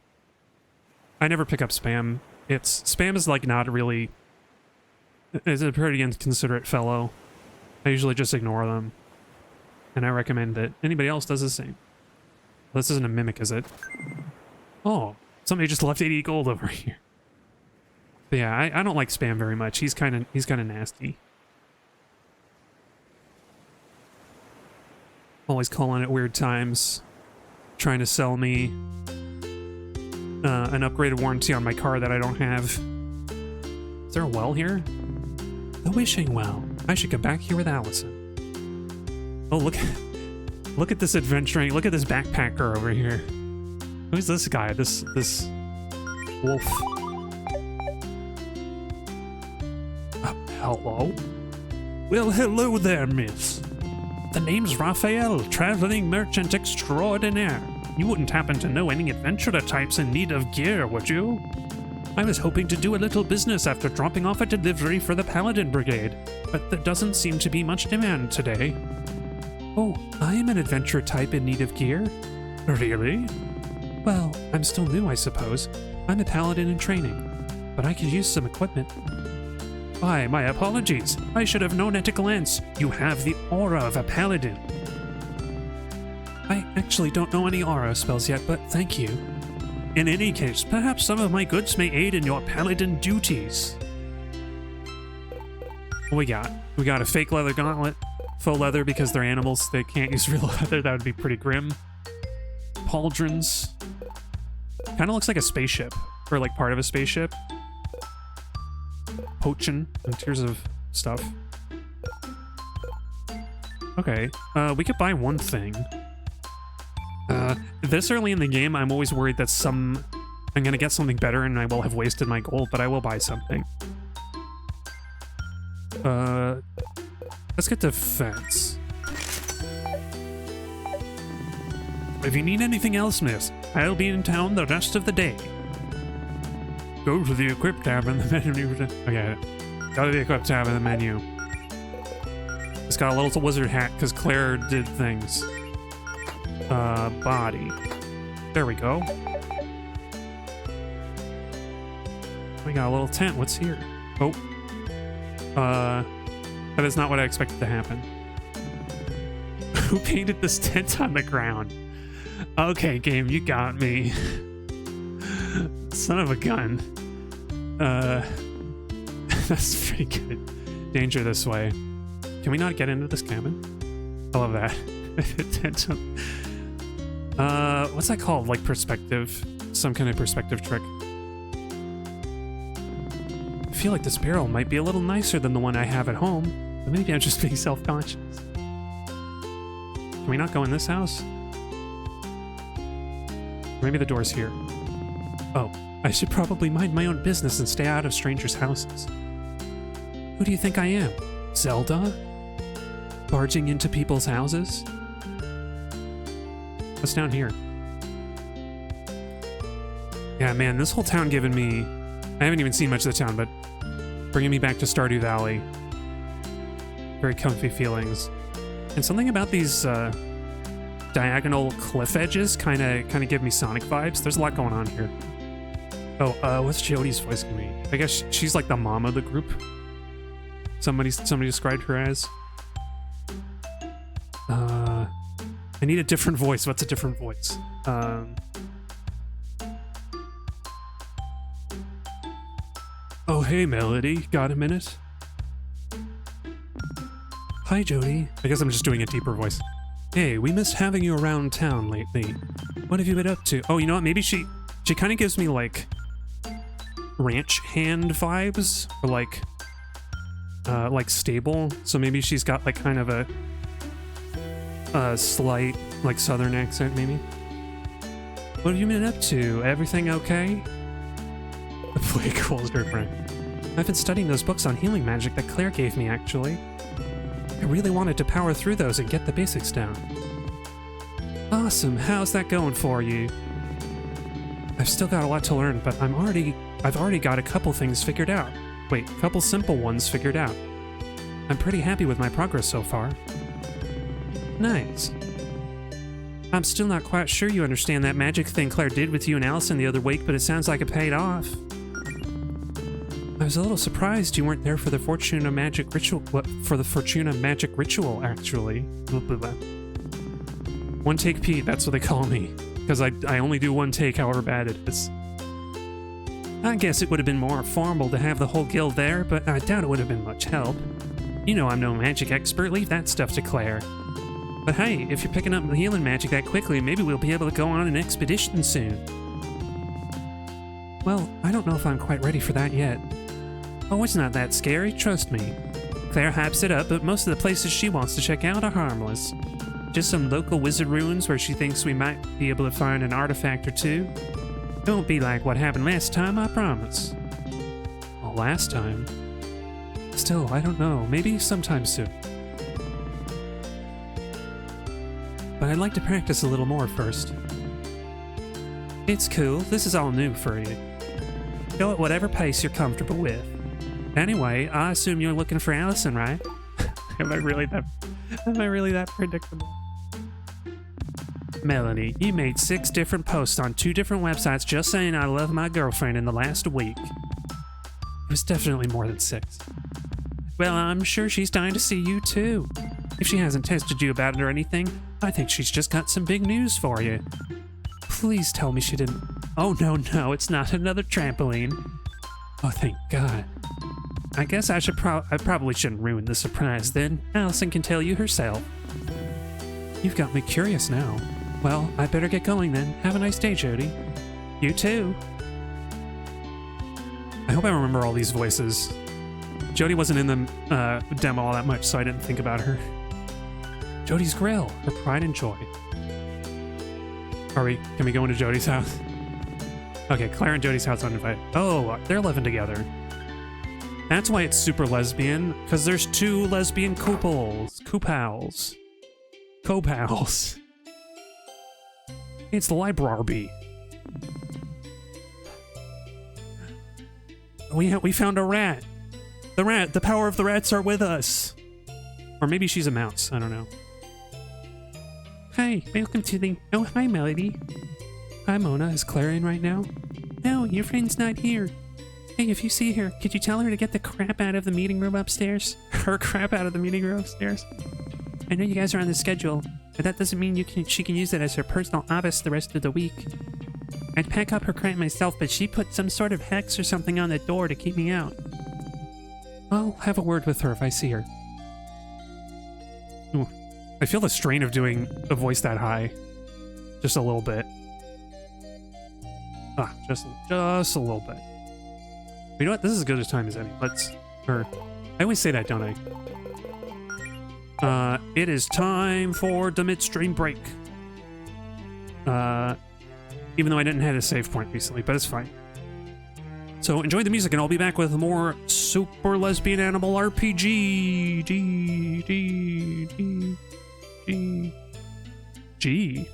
I never pick up spam. Spam is like not really... It's a pretty inconsiderate fellow. I usually just ignore them. And I recommend that anybody else does the same. This isn't a mimic, is it? Oh, somebody just left 80 gold over here. But yeah, I don't like spam very much. He's kind of nasty. Always calling at weird times, trying to sell me an upgraded warranty on my car that I don't have. Is there a well here? The wishing well. I should come back here with Allison. Oh, look at this adventuring. Look at this backpacker over here. Who's this guy? This wolf. Hello? Well, hello there, miss. The name's Raphael, traveling merchant extraordinaire. You wouldn't happen to know any adventurer types in need of gear, would you? I was hoping to do a little business after dropping off a delivery for the Paladin Brigade, but there doesn't seem to be much demand today. Oh, I am an adventurer type in need of gear. Really? Well, I'm still new, I suppose. I'm a paladin in training, but I could use some equipment. Why, my apologies. I should have known at a glance. You have the aura of a paladin. I actually don't know any aura spells yet, but thank you. In any case, perhaps some of my goods may aid in your paladin duties. What we got? We got a fake leather gauntlet. Faux leather because they're animals. They can't use real leather. That would be pretty grim. Pauldrons. Kind of looks like a spaceship, or like part of a spaceship. Potion and tiers of stuff. Okay, we could buy one thing. This early in the game, I'm always worried that I'm gonna get something better and I will have wasted my gold, but I will buy something. Let's get defense. If you need anything else, miss, I'll be in town the rest of the day. Go to the equip tab in the menu. Okay, go to the equip tab in the menu. It's got a little wizard hat because Claire did things. Body. There we go. We got a little tent. What's here? Oh. That is not what I expected to happen. Who painted this tent on the ground? Okay, game, you got me. Son of a gun. That's pretty good. Danger this way. Can we not get into this cabin? I love that. What's that called? Like perspective? Some kind of perspective trick. I feel like this barrel might be a little nicer than the one I have at home, but maybe I'm just being self-conscious. Can we not go in this house? Maybe the door's here. Oh, I should probably mind my own business and stay out of strangers' houses. Who do you think I am? Zelda? Barging into people's houses? What's down here? Yeah, man, this whole town giving me... I haven't even seen much of the town, but bringing me back to Stardew Valley. Very comfy feelings. And something about these diagonal cliff edges kind of give me Sonic vibes. There's a lot going on here. Oh, what's Jody's voice gonna be? I guess she's like the mom of the group. Somebody described her as. I need a different voice. What's a different voice? Oh, hey, Melody. Got a minute? Hi, Jody. I guess I'm just doing a deeper voice. Hey, we missed having you around town lately. What have you been up to? Oh, you know what? Maybe she kind of gives me, like, ranch hand vibes. Or, like stable. So maybe she's got, like, kind of a slight, like, southern accent, maybe. What have you been up to? Everything okay? Play calls her friend. I've been studying those books on healing magic that Claire gave me, actually. I really wanted to power through those and get the basics down. Awesome, how's that going for you? I've still got a lot to learn, but I've already got a couple things figured out. Wait, a couple simple ones figured out. I'm pretty happy with my progress so far. Nice. I'm still not quite sure you understand that magic thing Claire did with you and Allison the other week, but it sounds like it paid off. I was a little surprised you weren't there for the Fortuna Magic Ritual. For the Fortuna Magic Ritual, actually. One take Pete, that's what they call me. Because I only do one take, however bad it is. I guess it would have been more formal to have the whole guild there, but I doubt it would have been much help. You know I'm no magic expert, leave that stuff to Claire. But hey, if you're picking up the healing magic that quickly, maybe we'll be able to go on an expedition soon. Well, I don't know if I'm quite ready for that yet. Oh, it's not that scary, trust me. Claire hypes it up, but most of the places she wants to check out are harmless. Just some local wizard ruins where she thinks we might be able to find an artifact or two. It won't be like what happened last time, I promise. Well, last time? Still, I don't know. Maybe sometime soon. But I'd like to practice a little more first. It's cool. This is all new for you. Go at whatever pace you're comfortable with. Anyway, I assume you're looking for Allison, right? Am I really that predictable? Melanie, you made 6 different posts on 2 different websites just saying I love my girlfriend in the last week. It was definitely more than 6. Well, I'm sure she's dying to see you too. If she hasn't texted you about it or anything, I think she's just got some big news for you. Please tell me she didn't... Oh, no, it's not another trampoline. Oh, thank God. I guess I probably shouldn't ruin the surprise then. Allison can tell you herself. You've got me curious now. Well, I better get going then. Have a nice day, Jody. You too. I hope I remember all these voices. Jody wasn't in the demo all that much, so I didn't think about her. Jody's Grill, her pride and joy. Can we go into Jody's house? Okay, Claire and Jody's house uninvited. Oh, they're living together. That's why it's super lesbian, because there's two lesbian couples. Co-pals. It's the library. We found a rat. The power of the rats are with us. Or maybe she's a mouse, I don't know. Hi, welcome to the... Oh, hi, Melody. Hi, Mona. Is Claire in right now? No, your friend's not here. Hey, if you see her, could you tell her to get the crap out of the meeting room upstairs? Her crap out of the meeting room upstairs? I know you guys are on the schedule, but that doesn't mean she can use it as her personal office the rest of the week. I'd pack up her crap myself, but she put some sort of hex or something on the door to keep me out. I'll have a word with her if I see her. Ooh. I feel the strain of doing a voice that high. Just a little bit. Just a little bit. You know what? This is as good a time as any. I always say that, don't I? It is time for the midstream break. Even though I didn't have a save point recently, but it's fine. So enjoy the music and I'll be back with more Super Lesbian Animal RPG. G.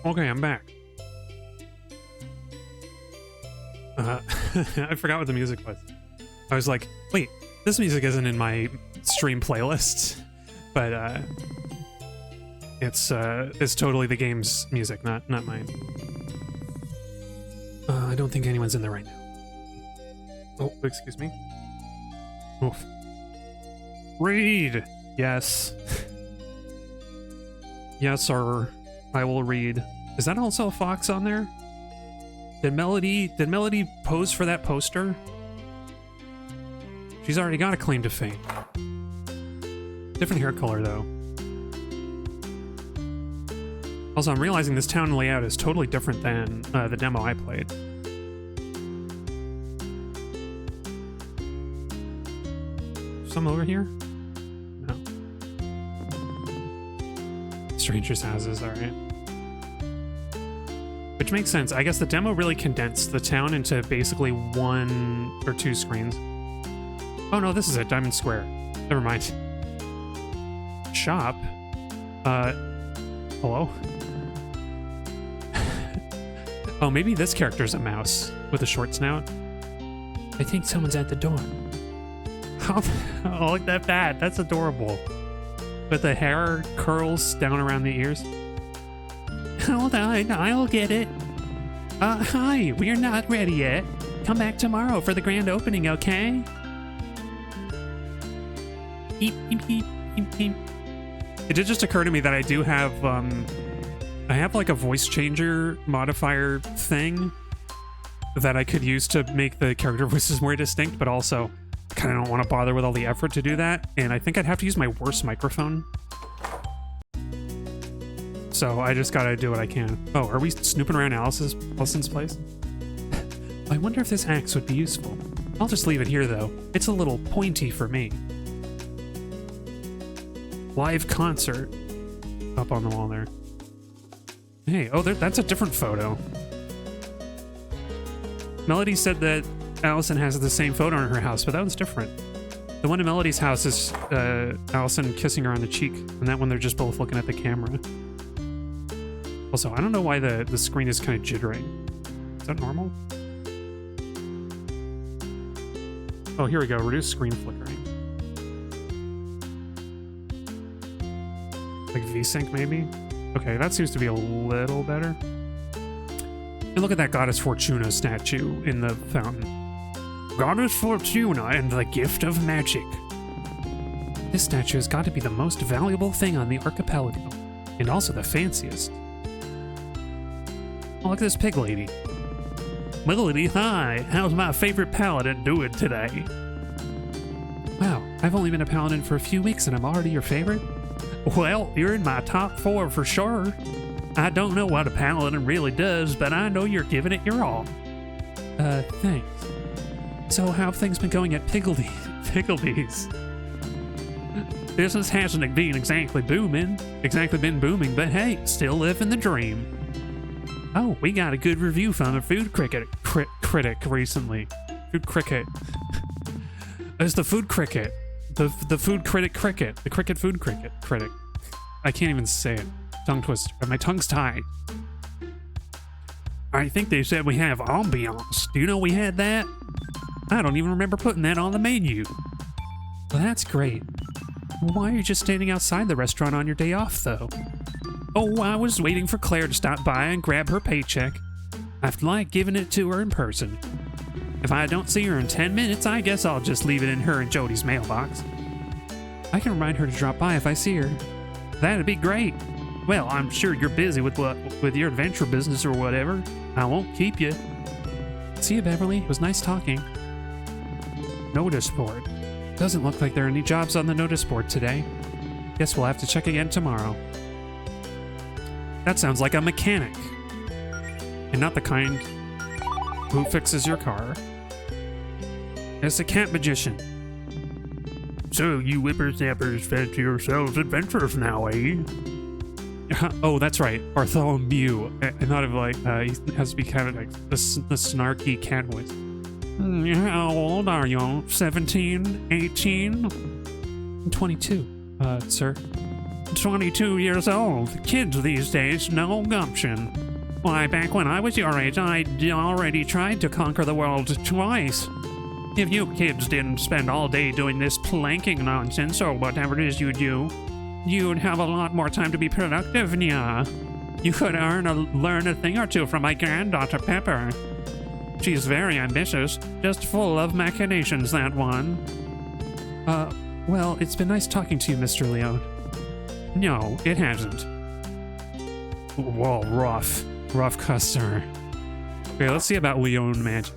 Okay, I'm back. I forgot what the music was. I was like, wait, this music isn't in my stream playlist, but it's totally the game's music, not mine. I don't think anyone's in there right now. Oh, excuse me. Oof. Read! Yes. Yes, sir. I will read. Is that also a fox on there? Did Melody pose for that poster? She's already got a claim to fame. Different hair color, though. Also, I'm realizing this town layout is totally different than the demo I played. Some over here? No. Strangers' houses, alright. Which makes sense. I guess the demo really condensed the town into basically 1 or 2 screens. Oh no, this is it. Diamond Square. Never mind. Shop? Hello? Oh, maybe this character's a mouse with a short snout. I think someone's at the door. Oh, look at that. That's adorable. With the hair curls down around the ears. Hold on, I'll get it. Hi, we're not ready yet. Come back tomorrow for the grand opening, okay? Eep, eep, eep, eep, eep. It did just occur to me that I do have, I have like a voice changer modifier thing that I could use to make the character voices more distinct, but also kind of don't want to bother with all the effort to do that, and I think I'd have to use my worst microphone. So I just gotta do what I can. Oh, are we snooping around Allison's place? I wonder if this axe would be useful. I'll just leave it here, though. It's a little pointy for me. Live concert. Up on the wall there. Hey, oh, that's a different photo. Melody said that Allison has the same photo in her house, but that one's different. The one in Melody's house is Allison kissing her on the cheek, and that one they're just both looking at the camera. Also, I don't know why the screen is kind of jittering. Is that normal? Oh, here we go. Reduce screen flickering. Like VSync, maybe? Okay, that seems to be a little better. And look at that Goddess Fortuna statue in the fountain. Goddess Fortuna and the gift of magic. This statue has got to be the most valuable thing on the archipelago, and also the fanciest. Oh, look at this pig lady. Melody, hi. How's my favorite paladin doing today? Wow, I've only been a paladin for a few weeks and I'm already your favorite? Well, you're in my top 4 for sure. I don't know what a paladin really does, but I know you're giving it your all. Thanks. So how have things been going at Piggledee's? Business hasn't been exactly been booming, but hey, still living the dream. Oh, we got a good review from a food critic recently. Food cricket. It's the food cricket. The food critic. The cricket food critic. I can't even say it. Tongue twister. My tongue's tied. I think they said we have ambiance. Do you know we had that? I don't even remember putting that on the menu. Well, that's great. Why are you just standing outside the restaurant on your day off, though? Oh, I was waiting for Claire to stop by and grab her paycheck. I like giving it to her in person. If I don't see her in 10 minutes, I guess I'll just leave it in her and Jody's mailbox. I can remind her to drop by if I see her. That'd be great. Well, I'm sure you're busy with your adventure business or whatever. I won't keep you. See you, Beverly. It was nice talking. Notice board. Doesn't look like there are any jobs on the notice board today. Guess we'll have to check again tomorrow. That sounds like a mechanic. And not the kind who fixes your car. It's a cat magician. So you whippersnappers fancy yourselves adventurers now, eh? Oh, that's right. Bartholomew. I thought of like, he has to be kind of like the snarky cat voice. How old are you? 17? 18? 22, sir. 22 years old. Kids these days, no gumption. Why, back when I was your age, I'd already tried to conquer the world twice. If you kids didn't spend all day doing this planking nonsense or whatever it is you do, you'd have a lot more time to be productive, yeah. You could learn a thing or two from my granddaughter Pepper. She's very ambitious, just full of machinations, that one. Well, it's been nice talking to you, Mr. Leone. No, it hasn't. Whoa, rough customer. Okay, let's see about Leone magic.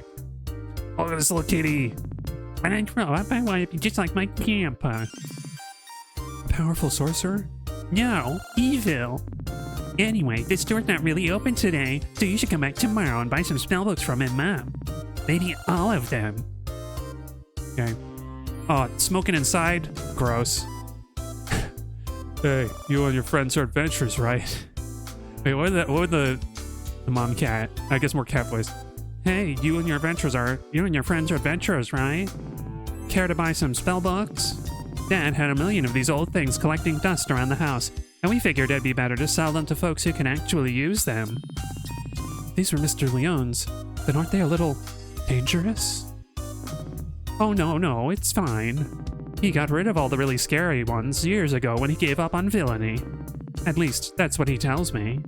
Oh, this little kitty. When I grow up, I want to be just like my grandpa. Powerful sorcerer? No, evil. Anyway, the store's not really open today, so you should come back tomorrow and buy some spellbooks from my mom. Maybe all of them. Okay. Oh, smoking inside? Gross. Hey, you and your friends are adventurous, right? Wait, what would the mom cat? I guess more cat voice. Hey, you and your friends are adventurers, right? Care to buy some spellbooks? Dad had 1 million of these old things collecting dust around the house, and we figured it'd be better to sell them to folks who can actually use them. These were Mr. Leone's, then aren't they a little dangerous? Oh no, it's fine. He got rid of all the really scary ones years ago when he gave up on villainy. At least, that's what he tells me.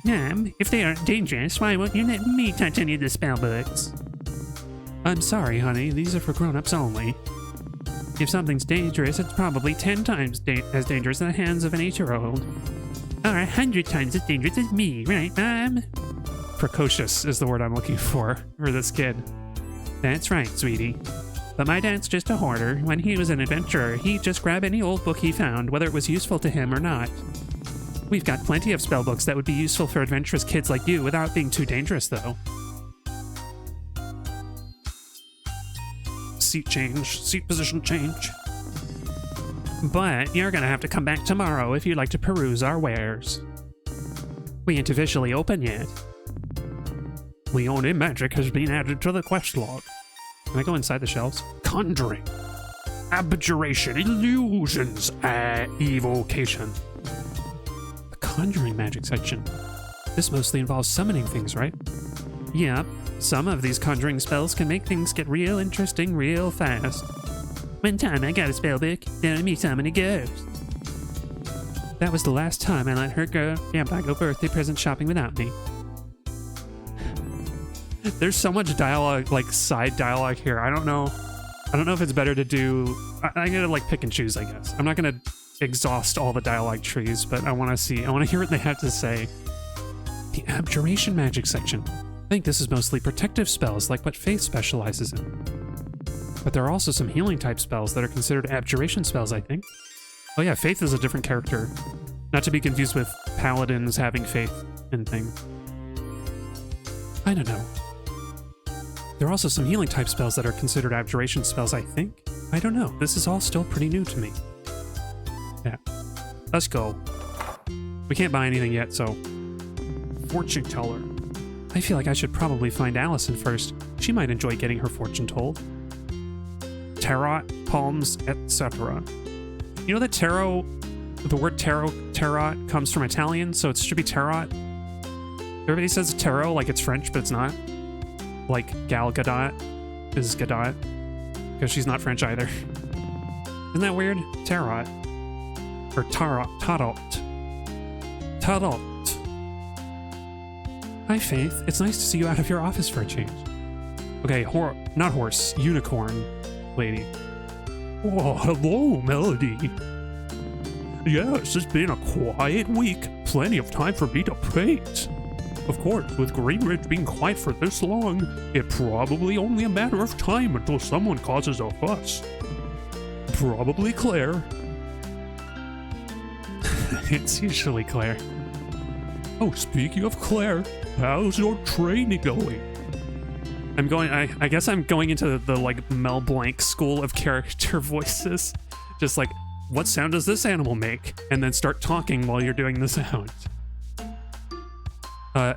Mom, if they aren't dangerous, why won't you let me touch any of the spellbooks? I'm sorry, honey, these are for grown-ups only. If something's dangerous, it's probably 10 times as dangerous in the hands of an 8-year-old. Or 100 times as dangerous as me, right, Mom? Precocious is the word I'm looking for this kid. That's right, sweetie. But my dad's just a hoarder. When he was an adventurer, he'd just grab any old book he found, whether it was useful to him or not. We've got plenty of spellbooks that would be useful for adventurous kids like you without being too dangerous, though. Seat position change. But you're gonna have to come back tomorrow if you'd like to peruse our wares. We ain't officially open yet. Leone magic has been added to the quest log. Can I go inside the shelves? Conjuring. Abjuration. Illusions. Evocation. The conjuring magic section. This mostly involves summoning things, right? Yep. Some of these conjuring spells can make things get real interesting real fast. One time I got a spellbook, then me summon a ghost. That was the last time I let her grandpa go birthday present shopping without me. There's so much dialogue, like side dialogue here. I don't know if it's better to do. I'm gonna like pick and choose, I guess. I'm not gonna exhaust all the dialogue trees, but I want to hear what they have to say. The abjuration magic section. I think this is mostly protective spells, like what Faith specializes in. But there are also some healing type spells that are considered abjuration spells, I think. Oh yeah, Faith is a different character. Not to be confused with paladins having faith and thing. I don't know. There are also some healing type spells that are considered abjuration spells, I think. I don't know. This is all still pretty new to me. Yeah. Let's go. We can't buy anything yet, so... Fortune teller. I feel like I should probably find Allison first. She might enjoy getting her fortune told. Tarot, palms, etc. You know that tarot, the word tarot comes from Italian, so it should be tarot. Everybody says tarot like it's French, but it's not. Like Gal Gadot is Gadot, because she's not French either. Isn't that weird? Tarot. Or tarot. Hi, Faith. It's nice to see you out of your office for a change. Okay, not horse, unicorn lady. Oh, hello, Melody. Yes, it's been a quiet week. Plenty of time for me to paint. Of course, with Greenridge being quiet for this long, it's probably only a matter of time until someone causes a fuss. Probably Claire. It's usually Claire. Oh, speaking of Claire, how's your training going? I guess I'm going into the like Mel Blanc school of character voices. Just like, what sound does this animal make? And then start talking while you're doing the sound.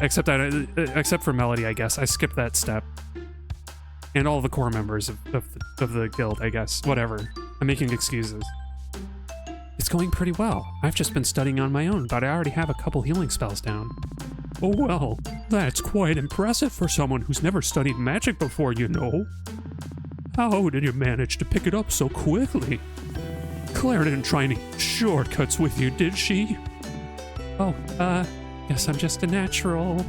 Except for Melody, I guess. I skipped that step. And all the core members of the guild, I guess. Whatever. I'm making excuses. It's going pretty well. I've just been studying on my own, but I already have a couple healing spells down. Oh well, that's quite impressive for someone who's never studied magic before, you know. How did you manage to pick it up so quickly? Claire didn't try any shortcuts with you, did she? Oh, guess I'm just a natural.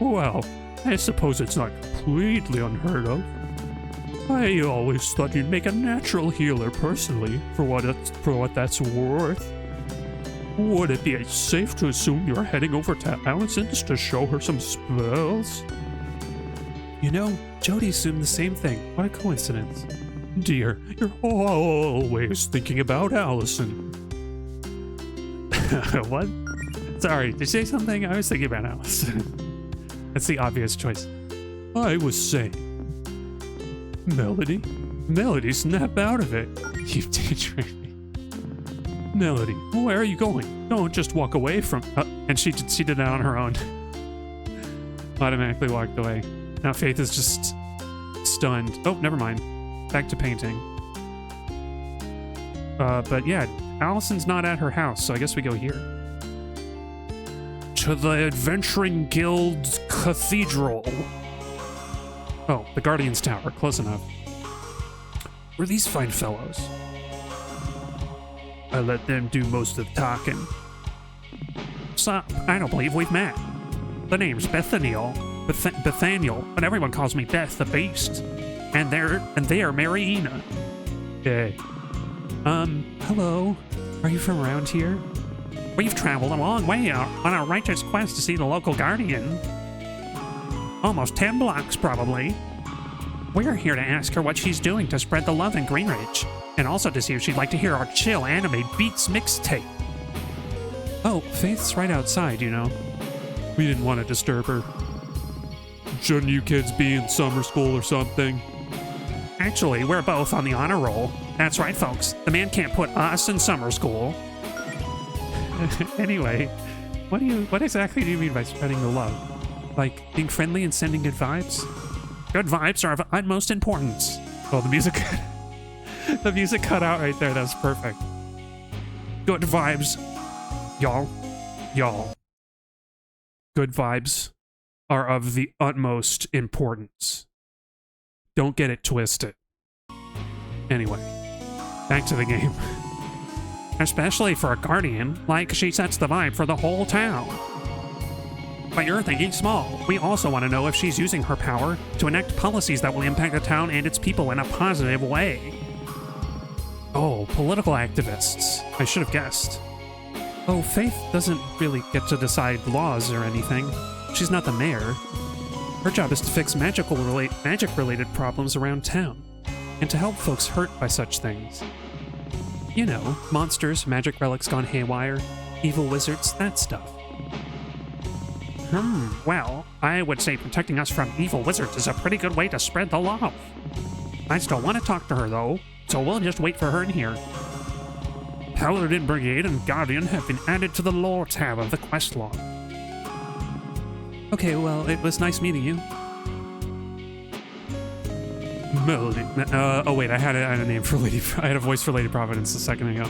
Well, I suppose it's not completely unheard of. I always thought you'd make a natural healer personally, for what that's worth. Would it be safe to assume you're heading over to Allison's to show her some spells? You know, Jody assumed the same thing. What a coincidence. Dear, you're always thinking about Allison. What? Sorry, did you say something? I was thinking about Allison. That's the obvious choice. I was saying. Melody? Melody, snap out of it. You daydream me. Melody, where are you going? Don't just walk away from... And she did that on her own. Automatically walked away. Now Faith is just stunned. Oh, never mind. Back to painting. But yeah, Allison's not at her house, so I guess we go here. To the Adventuring Guild's Cathedral. Oh, the Guardian's Tower. Close enough. Were these fine fellows? I let them do most of the talking. So, I don't believe we've met. The name's Bethaniel, but everyone calls me Beth the Beast. And they are Mariina. Hey. Hello. Are you from around here? We've traveled a long way on our righteous quest to see the local guardian. Almost 10 blocks, probably. We're here to ask her what she's doing to spread the love in Greenridge, and also to see if she'd like to hear our chill anime beats mixtape. Oh, Faith's right outside, you know. We didn't want to disturb her. Shouldn't you kids be in summer school or something? Actually, we're both on the honor roll. That's right, folks. The man can't put us in summer school. Anyway, what exactly do you mean by spreading the love? Like being friendly and sending good vibes? Good vibes are of utmost importance. Oh, the music cut out right there. That's perfect. Good vibes, y'all. Good vibes are of the utmost importance. Don't get it twisted. Anyway, back to the game. Especially for a guardian, like she sets the vibe for the whole town. But you're thinking small. We also want to know if she's using her power to enact policies that will impact the town and its people in a positive way. Oh, political activists. I should have guessed. Oh, Faith doesn't really get to decide laws or anything. She's not the mayor. Her job is to fix magic-related problems around town, and to help folks hurt by such things. You know, monsters, magic relics gone haywire, evil wizards, that stuff. Well, I would say protecting us from evil wizards is a pretty good way to spread the love. I still want to talk to her, though, so we'll just wait for her in here. Paladin Brigade and Guardian have been added to the lore tab of the quest log. Okay, well, it was nice meeting you. Melody. Oh wait, I had a name for Lady. I had a voice for Lady Providence a second ago.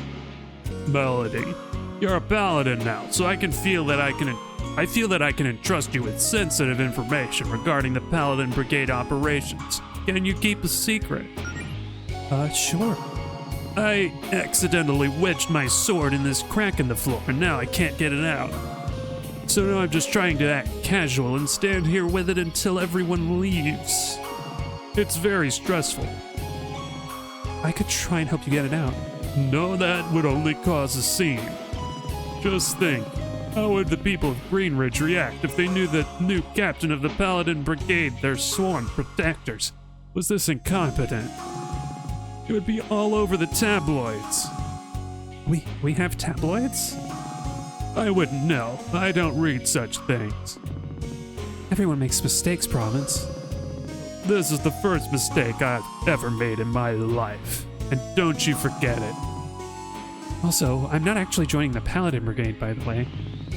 Melody, you're a paladin now, so I feel that I can entrust you with sensitive information regarding the Paladin Brigade operations. Can you keep a secret? Sure. I accidentally wedged my sword in this crack in the floor, and now I can't get it out. So now I'm just trying to act casual and stand here with it until everyone leaves. It's very stressful. I could try and help you get it out. No, that would only cause a scene. Just think, how would the people of Greenridge react if they knew that new captain of the Paladin Brigade, their sworn protectors, was this incompetent? It would be all over the tabloids. We have tabloids? I wouldn't know. I don't read such things. Everyone makes mistakes, Province. This is the first mistake I've ever made in my life, and don't you forget it. Also, I'm not actually joining the Paladin Brigade, by the way.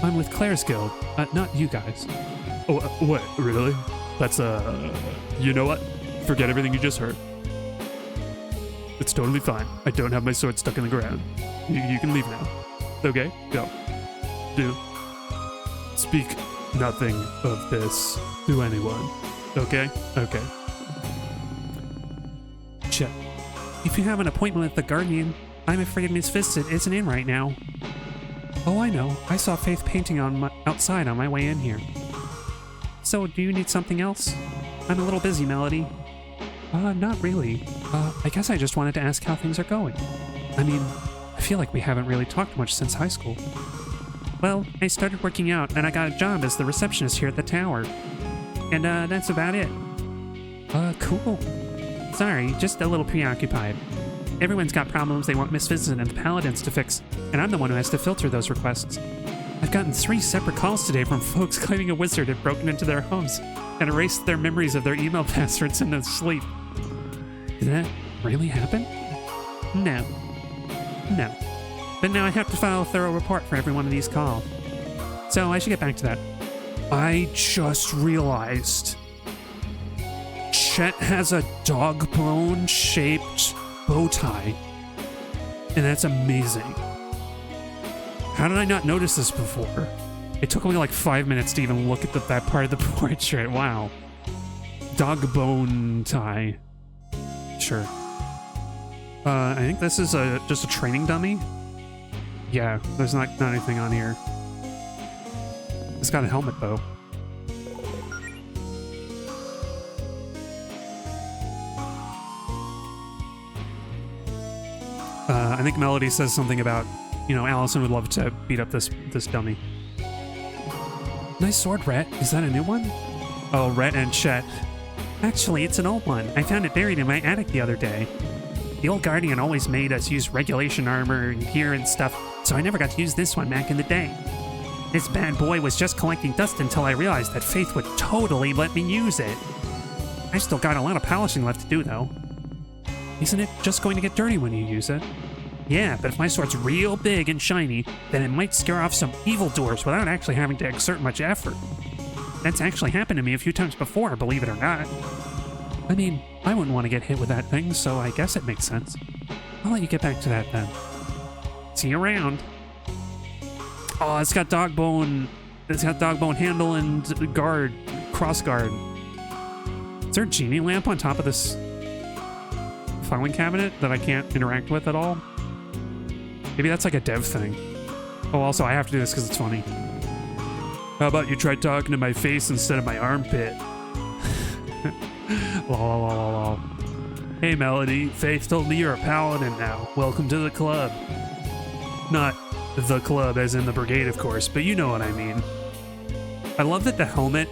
I'm with Claire's Guild, not you guys. Oh, what? Really? That's, you know what? Forget everything you just heard. It's totally fine. I don't have my sword stuck in the ground. You can leave now. Okay, go. Do. Speak nothing of this to anyone. Okay? Okay. Chet, if you have an appointment with the Guardian, I'm afraid Miss Vincent isn't in right now. Oh, I know. I saw Faith painting outside on my way in here. So, do you need something else? I'm a little busy, Melody. Not really. I guess I just wanted to ask how things are going. I mean, I feel like we haven't really talked much since high school. Well, I started working out and I got a job as the receptionist here at the tower. And, that's about it. Cool. Sorry, just a little preoccupied. Everyone's got problems they want Miss Vincent and the Paladins to fix, and I'm the one who has to filter those requests. I've gotten 3 separate calls today from folks claiming a wizard had broken into their homes and erased their memories of their email passwords in their sleep. Did that really happen? No. No. But now I have to file a thorough report for every one of these calls. So I should get back to that. I just realized Chet has a dog bone shaped bow tie. And that's amazing. How did I not notice this before? It took only like 5 minutes to even look at that part of the portrait. Wow. Dog bone tie. Sure. I think this is just a training dummy. Yeah, there's not anything on here. It's got a helmet though. I think Melody says something about, you know, Allison would love to beat up this dummy. Nice sword, Rhett. Is that a new one? Oh, Rhett and Chet. Actually, it's an old one. I found it buried in my attic the other day. The old Guardian always made us use regulation armor and gear and stuff, so I never got to use this one back in the day. This bad boy was just collecting dust until I realized that Faith would totally let me use it. I still got a lot of polishing left to do, though. Isn't it just going to get dirty when you use it? Yeah, but if my sword's real big and shiny, then it might scare off some evildoers without actually having to exert much effort. That's actually happened to me a few times before, believe it or not. I mean, I wouldn't want to get hit with that thing, so I guess it makes sense. I'll let you get back to that then. See you around. Oh, it's got dog bone handle and guard, cross guard. Is there a genie lamp on top of this filing cabinet that I can't interact with at all? Maybe that's like a dev thing. Oh, also, I have to do this because it's funny. How about you try talking to my face instead of my armpit? Lol. Hey, Melody. Faith told me you're a paladin now. Welcome to the club. Not the club as in the brigade, of course, but you know what I mean. I love that the helmet,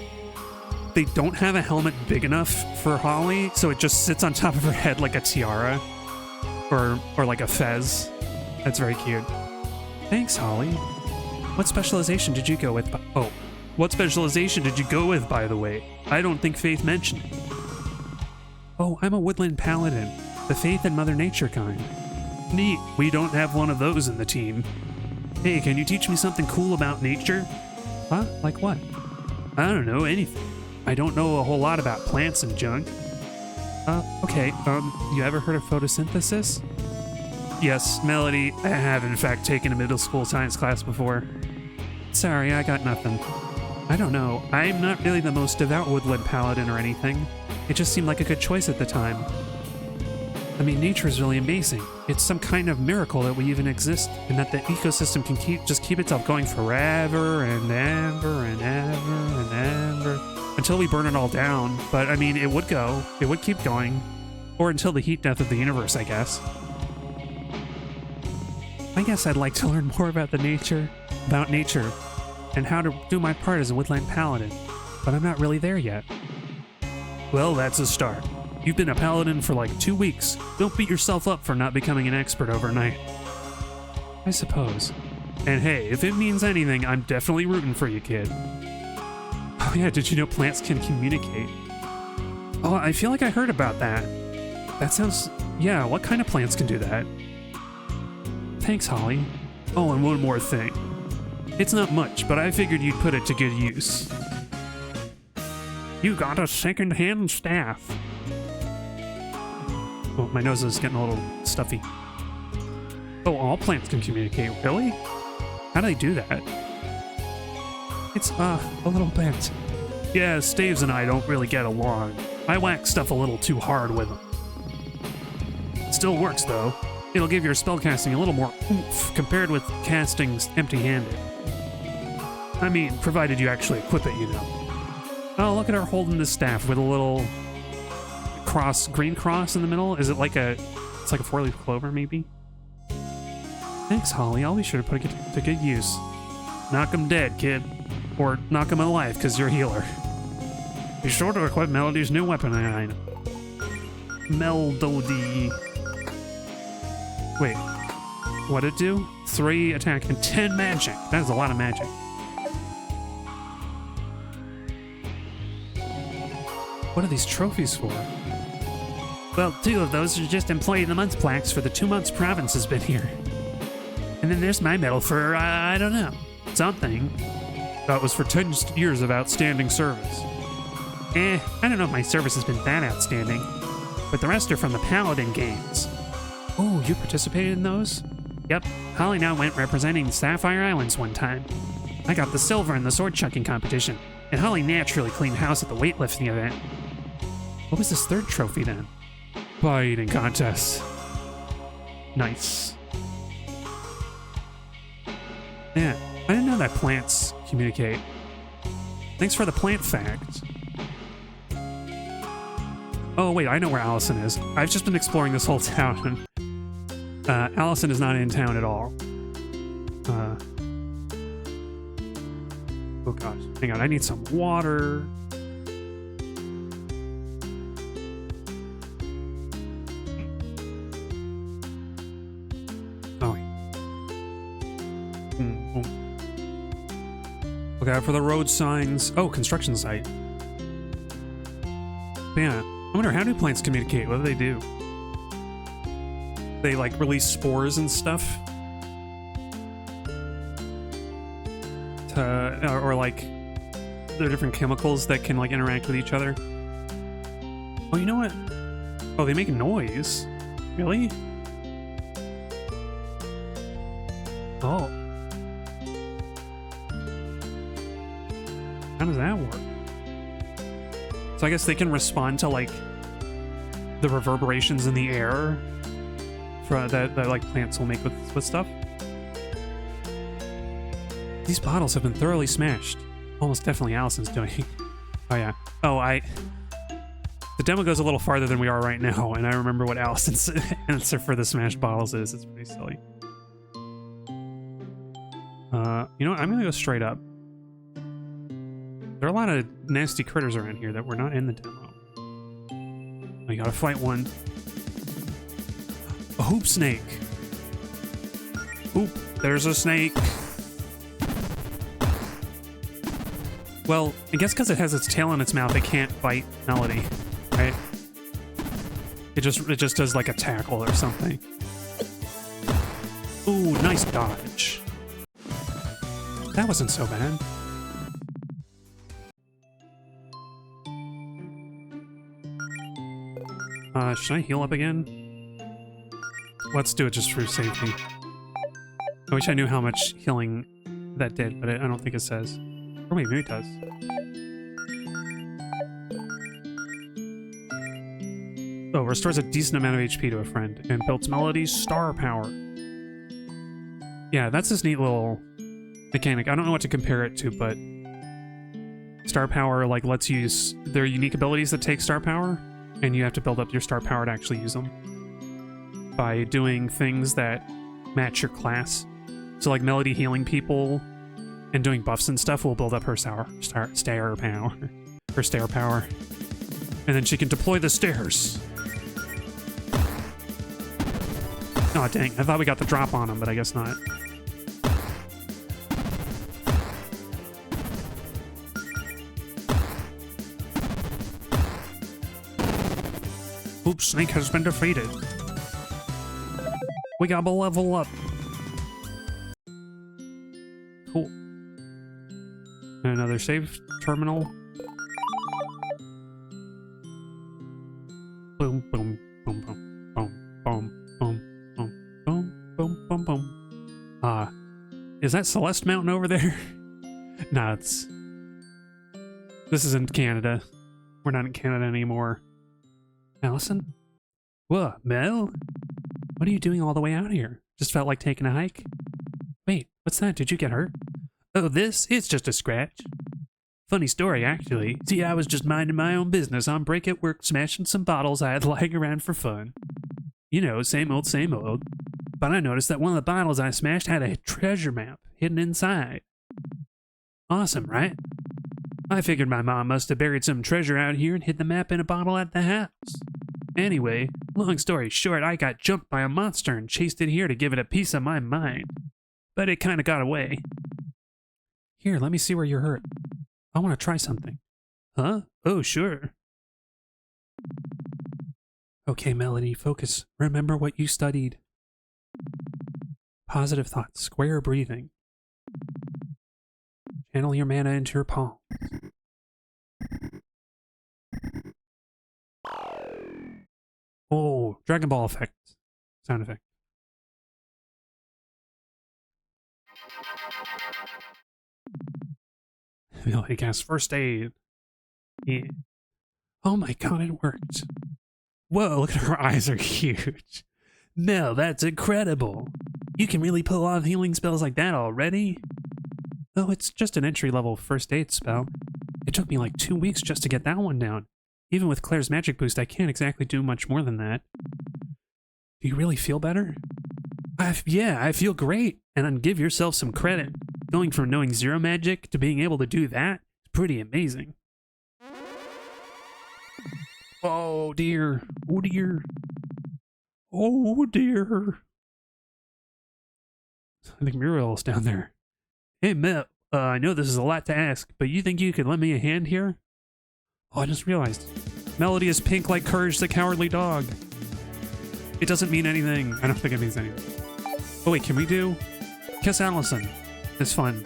they don't have a helmet big enough for Holly, so it just sits on top of her head like a tiara. Or like a fez. That's very cute. Thanks, Holly. What specialization did you go with? Oh, what specialization did you go with, by the way? I don't think Faith mentioned it. Oh, I'm a woodland paladin. The Faith and Mother Nature kind. Neat. We don't have one of those in the team. Hey, can you teach me something cool about nature? Huh? Like what? I don't know, anything. I don't know a whole lot about plants and junk. Okay, you ever heard of photosynthesis? Yes, Melody, I have in fact taken a middle school science class before. Sorry, I got nothing. I don't know, I'm not really the most devout woodland paladin or anything. It just seemed like a good choice at the time. I mean, nature is really amazing. It's some kind of miracle that we even exist, and that the ecosystem can keep itself going forever and ever and ever and ever until we burn it all down. But I mean, it would keep going, or until the heat death of the universe, I guess. I guess I'd like to learn more about nature, and how to do my part as a woodland paladin, but I'm not really there yet. Well, that's a start. You've been a paladin for like 2 weeks. Don't beat yourself up for not becoming an expert overnight. I suppose. And hey, if it means anything, I'm definitely rooting for you, kid. Oh yeah, did you know plants can communicate? Oh, I feel like I heard about that. That sounds... yeah, what kind of plants can do that? Thanks, Holly. Oh, and one more thing. It's not much, but I figured you'd put it to good use. You got a second-hand staff. Oh, my nose is getting a little stuffy. Oh, all plants can communicate. Really? How do they do that? It's, a little bent. Yeah, Staves and I don't really get along. I whack stuff a little too hard with him. It still works, though. It'll give your spellcasting a little more oomph compared with casting empty-handed. I mean, provided you actually equip it, you know. Oh, look at her holding the staff with a little green cross in the middle. Is it like it's like a 4-leaf clover, maybe? Thanks, Holly. I'll be sure to put it to good use. Knock 'em dead, kid. Or knock 'em alive, because you're a healer. Be sure to equip Melody's new weapon item. Melody. Wait. What'd it do? 3 attack and 10 magic. That is a lot of magic. What are these trophies for? Well, 2 of those are just Employee of the Month plaques for the 2 months Province has been here. And then there's my medal for, I don't know, something. That was for 10 years of outstanding service. I don't know if my service has been that outstanding, but the rest are from the Paladin games. Oh, you participated in those? Yep, Holly and I went representing the Sapphire Islands one time. I got the silver in the sword chucking competition, and Holly naturally cleaned house at the weightlifting event. What was this 3rd trophy then? Pie eating contest. Nice. Yeah, I didn't know that plants communicate. Thanks for the plant fact. Oh wait, I know where Allison is. I've just been exploring this whole town. Allison is not in town at all. Oh gosh, hang on, I need some water. Look out for the road signs. Oh, construction site. But yeah, I wonder, how do plants communicate? What do they do? They like release spores and stuff? Or like, there are different chemicals that can like interact with each other. Oh, you know what? Oh, they make noise. Really? Oh. How does that work? So I guess they can respond to like the reverberations in the air for that like plants will make with stuff. These bottles have been thoroughly smashed. Almost definitely Allison's doing. Oh yeah. Oh, the demo goes a little farther than we are right now, and I remember what Allison's answer for the smashed bottles is. It's pretty silly. You know what? I'm gonna go straight up. There are a lot of nasty critters around here that were not in the demo. I gotta fight one. A hoop snake. Oop, there's a snake. Well, I guess because it has its tail in its mouth, it can't bite Melody, right? It just does like a tackle or something. Ooh, nice dodge. That wasn't so bad. Should I heal up again? Let's do it just for safety. I wish I knew how much healing that did, but I don't think it says. Or maybe it does. Oh, restores a decent amount of HP to a friend and builds Melody's star power. Yeah, that's this neat little mechanic. I don't know what to compare it to, but star power like lets you use their unique abilities that take star power, and you have to build up your star power to actually use them by doing things that match your class. So like Melody healing people and doing buffs and stuff will build up her stair power. Her stair power. And then she can deploy the stairs. Oh dang, I thought we got the drop on him, but I guess not. Oops, Snake has been defeated. We got a level up. Cool. Another save terminal. Boom, boom, boom, boom. boom, boom, boom, boom, boom, boom, boom. Is that Celeste Mountain over there? Nah, this isn't Canada. We're not in Canada anymore. Allison? What, Mel? What are you doing all the way out here? Just felt like taking a hike? Wait, what's that? Did you get hurt? Oh, it's just a scratch. Funny story, actually. See, I was just minding my own business on break at work, smashing some bottles I had lying around for fun. You know, same old, same old. But I noticed that one of the bottles I smashed had a treasure map hidden inside. Awesome, right? I figured my mom must have buried some treasure out here and hid the map in a bottle at the house. Anyway, long story short, I got jumped by a monster and chased it here to give it a piece of my mind. But it kinda got away. Here, let me see where you're hurt. I want to try something. Huh? Oh, sure. Okay, Melody, focus. Remember what you studied. Positive thoughts, square breathing. Channel your mana into your palm. Oh, Dragon Ball effect. Sound effect. Melody casts first aid. Yeah. Oh my god, it worked. Whoa, look at her eyes are huge. Mel, that's incredible. You can really pull off healing spells like that already? Oh, it's just an entry-level first aid spell. It took me like 2 weeks just to get that one down. Even with Claire's magic boost, I can't exactly do much more than that. Do you really feel better? Yeah, I feel great. And then give yourself some credit. Going from knowing zero magic to being able to do that is pretty amazing. Oh dear. Oh dear. Oh dear. I think Muriel's down there. Hey, Mel, I know this is a lot to ask, but you think you could lend me a hand here? Oh, I just realized. Melody is pink like Courage the Cowardly Dog. It doesn't mean anything. I don't think it means anything. Oh wait, can we do Kiss Allison? It's fun.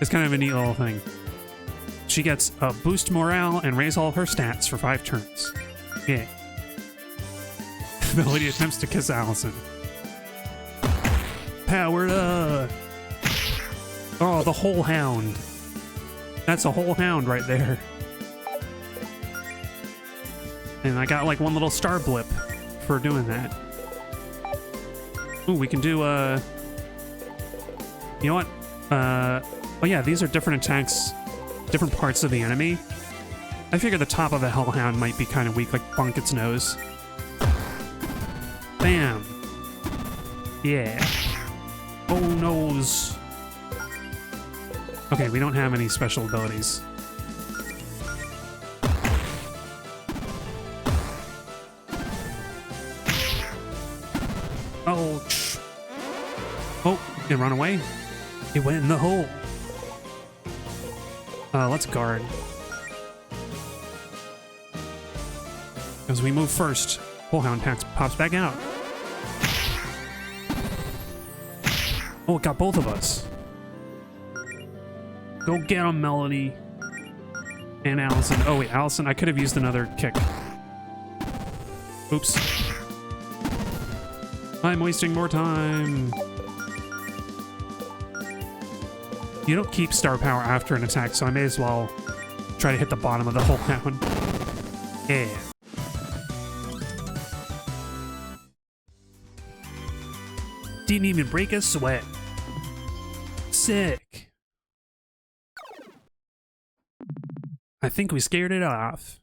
It's kind of a neat little thing. She gets a boost morale and raise all of her stats for 5 turns. Yeah. Melody attempts to kiss Allison. Powered up! Oh, the whole hound. That's a whole hound right there. And I got like one little star blip for doing that. Ooh, we can do, you know what? Oh yeah, these are different attacks, different parts of the enemy. I figure the top of the Hellhound might be kind of weak, like bonk its nose. Bam. Yeah. Oh, nose. Okay, we don't have any special abilities. Ouch. Oh, it ran away? It went in the hole. Let's guard. As we move first, Bullhound pops back out. Oh, it got both of us. Go get him, Melody. And Allison. Oh wait, Allison, I could have used another kick. Oops. I'm wasting more time. You don't keep star power after an attack, so I may as well try to hit the bottom of the whole hound. Yeah. Didn't even break a sweat. Sick. I think we scared it off.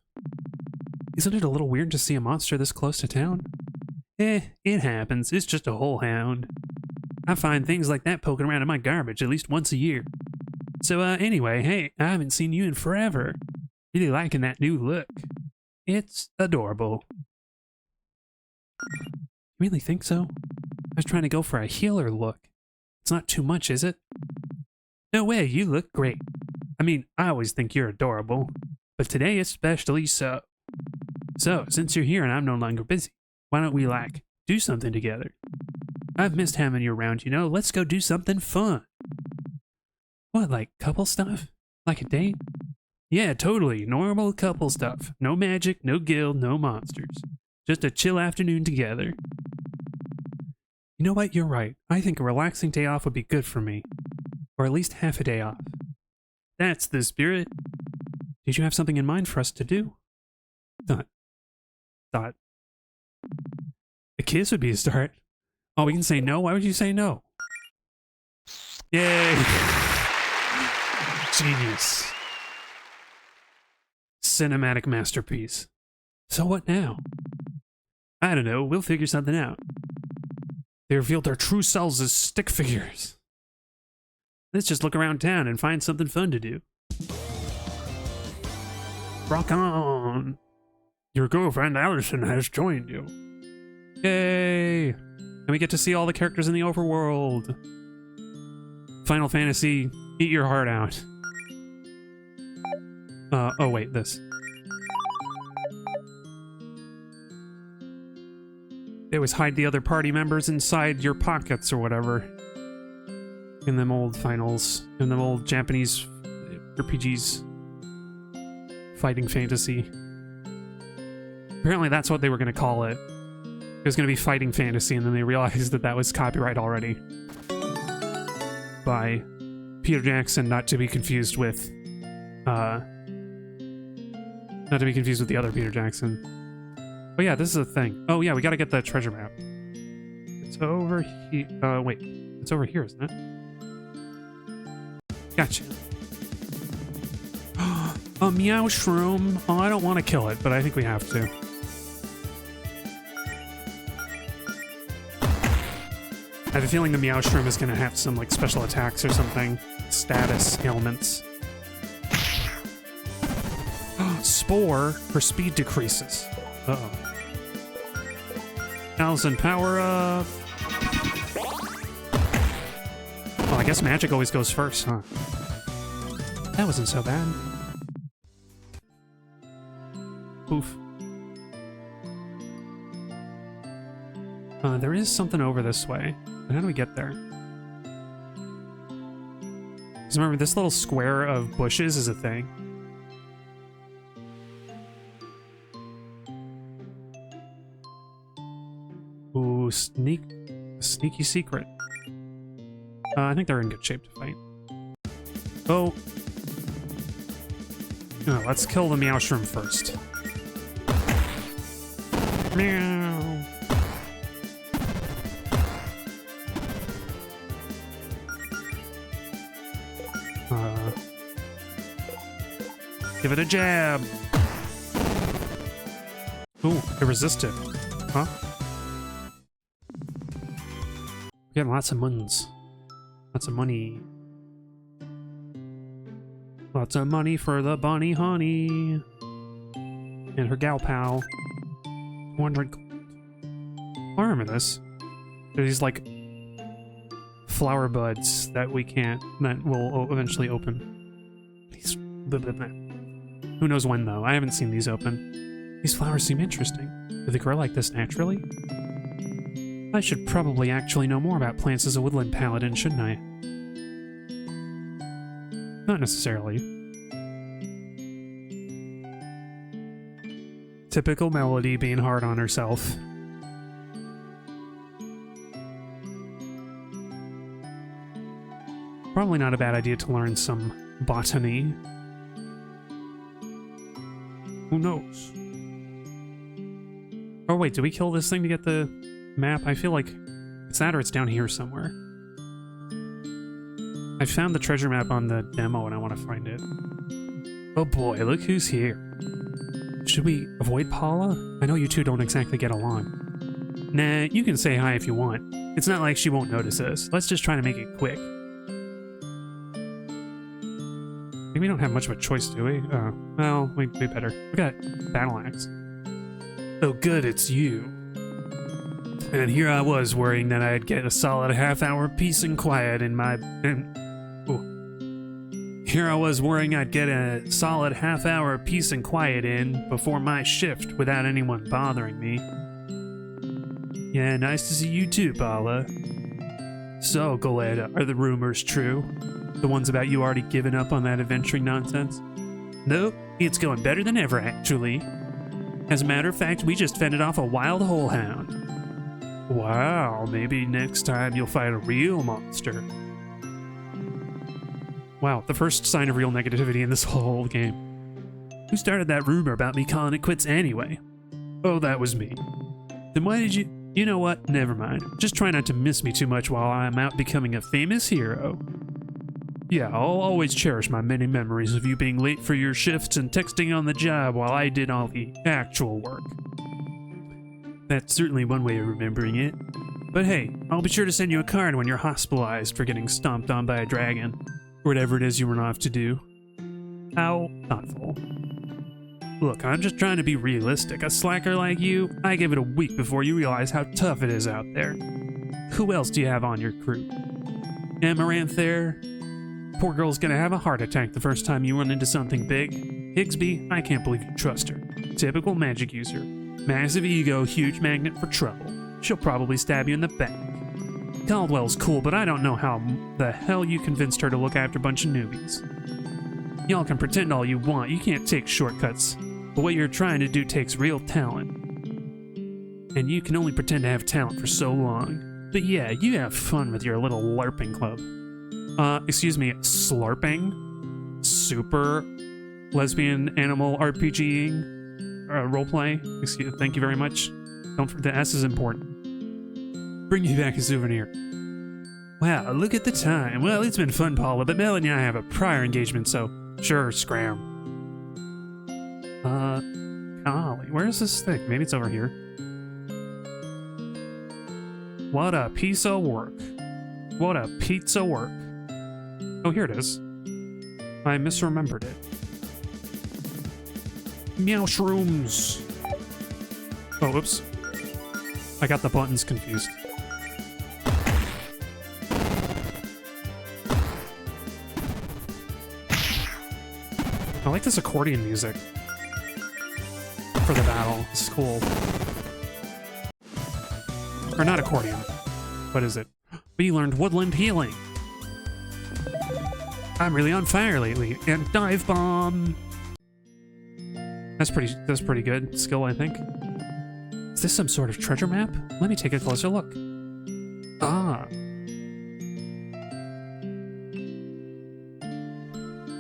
Isn't it a little weird to see a monster this close to town? It happens. It's just a whole hound. I find things like that poking around in my garbage at least once a year. So, anyway, hey, I haven't seen you in forever. Really liking that new look. It's adorable. You really think so? I was trying to go for a healer look. It's not too much, is it? No way, you look great. I mean, I always think you're adorable, but today especially so. So, since you're here and I'm no longer busy, why don't we, do something together? I've missed having you around, you know. Let's go do something fun. What, like couple stuff? Like a date? Yeah, totally. Normal couple stuff. No magic, no guild, no monsters. Just a chill afternoon together. You know what? You're right. I think a relaxing day off would be good for me. Or at least half a day off. That's the spirit. Did you have something in mind for us to do? Thought. A kiss would be a start. Oh, we can say no? Why would you say no? Yay! Genius. Cinematic masterpiece. So what now? I don't know, we'll figure something out. They revealed their true selves as stick figures. Let's just look around town and find something fun to do. Rock on! Your girlfriend Allison has joined you. Yay! And we get to see all the characters in the overworld. Final Fantasy, eat your heart out. Oh wait, this. They always hide the other party members inside your pockets or whatever. In them old finals. In them old Japanese RPGs. Fighting fantasy. Apparently that's what they were going to call it. It was going to be Fighting Fantasy, and then they realized that that was copyright already. By Peter Jackson, not to be confused with... not to be confused with the other Peter Jackson. Oh yeah, this is a thing. Oh yeah, we gotta get the treasure map. It's over here. Wait. It's over here, isn't it? Gotcha. A meow shroom. Oh, I don't want to kill it, but I think we have to. I have a feeling the meow shroom is gonna have some like special attacks or something. Status ailments. Spore, her speed decreases. Uh-oh. Allison, power up! Well, I guess magic always goes first, huh? That wasn't so bad. Oof. There is something over this way. But how do we get there? Because remember, this little square of bushes is a thing. Ooh, sneaky secret. I think they're in good shape to fight. Oh. Let's kill the meow shroom first. Meow. Give it a jab. Ooh, it resisted. Huh? We got lots of muns. Lots of money. Lots of money for the bunny honey. And her gal pal. 200 gold. I remember this. There are these, like, flower buds that that will eventually open. These... Who knows when, though? I haven't seen these open. These flowers seem interesting. Do they grow like this naturally? I should probably actually know more about plants as a woodland paladin, shouldn't I? Not necessarily. Typical Melody being hard on herself. Probably not a bad idea to learn some botany. Who knows? Oh wait, did we kill this thing to get the map? I feel like it's that or it's down here somewhere. I found the treasure map on the demo and I want to find it. Oh boy, look who's here. Should we avoid Paula? I know you two don't exactly get along. Nah, you can say hi if you want. It's not like she won't notice us. Let's just try to make it quick. I think we don't have much of a choice, do we? Well, we better. We got Battle Axe. Oh good, it's you. And here I was worrying that I'd get a solid half-hour peace and quiet in my... Here I was worrying I'd get a solid half-hour peace and quiet in before my shift without anyone bothering me. Yeah, nice to see you too, Paula. So, Goleta, are the rumors true? The ones about you already giving up on that adventuring nonsense? Nope, it's going better than ever, actually. As a matter of fact, we just fended off a wild holehound. Wow, maybe next time you'll fight a real monster. Wow, the first sign of real negativity in this whole game. Who started that rumor about me calling it quits anyway? Oh, that was me. Then why did you... You know what? Never mind. Just try not to miss me too much while I'm out becoming a famous hero. Yeah, I'll always cherish my many memories of you being late for your shifts and texting on the job while I did all the actual work. That's certainly one way of remembering it. But hey, I'll be sure to send you a card when you're hospitalized for getting stomped on by a dragon. Or whatever it is you run off to do. How thoughtful. Look, I'm just trying to be realistic. A slacker like you, I give it a week before you realize how tough it is out there. Who else do you have on your crew? Amaranth there? Poor girl's gonna have a heart attack the first time you run into something big. Higsby, I can't believe you trust her. Typical magic user. Massive ego, huge magnet for trouble. She'll probably stab you in the back. Caldwell's cool, but I don't know how the hell you convinced her to look after a bunch of newbies. Y'all can pretend all you want, you can't take shortcuts. But what you're trying to do takes real talent. And you can only pretend to have talent for so long. But yeah, you have fun with your little LARPing club. Excuse me, SLARPing? Super lesbian animal RPGing roleplay? Thank you very much. Don't forget, the S is important. Bring you back a souvenir. Wow, look at the time. Well, it's been fun, Paula, but Mel and I have a prior engagement, so sure, scram. Golly, where's this thing? Maybe it's over here. What a piece of work. What a piece of work. Oh, here it is. I misremembered it. Meow shrooms. Oh, oops. I got the buttons confused. I like this accordion music for the battle. It's cool. Or not accordion. What is it? We learned woodland healing. I'm really on fire lately. And dive bomb. That's pretty good skill, I think. Is this some sort of treasure map? Let me take a closer look. Ah.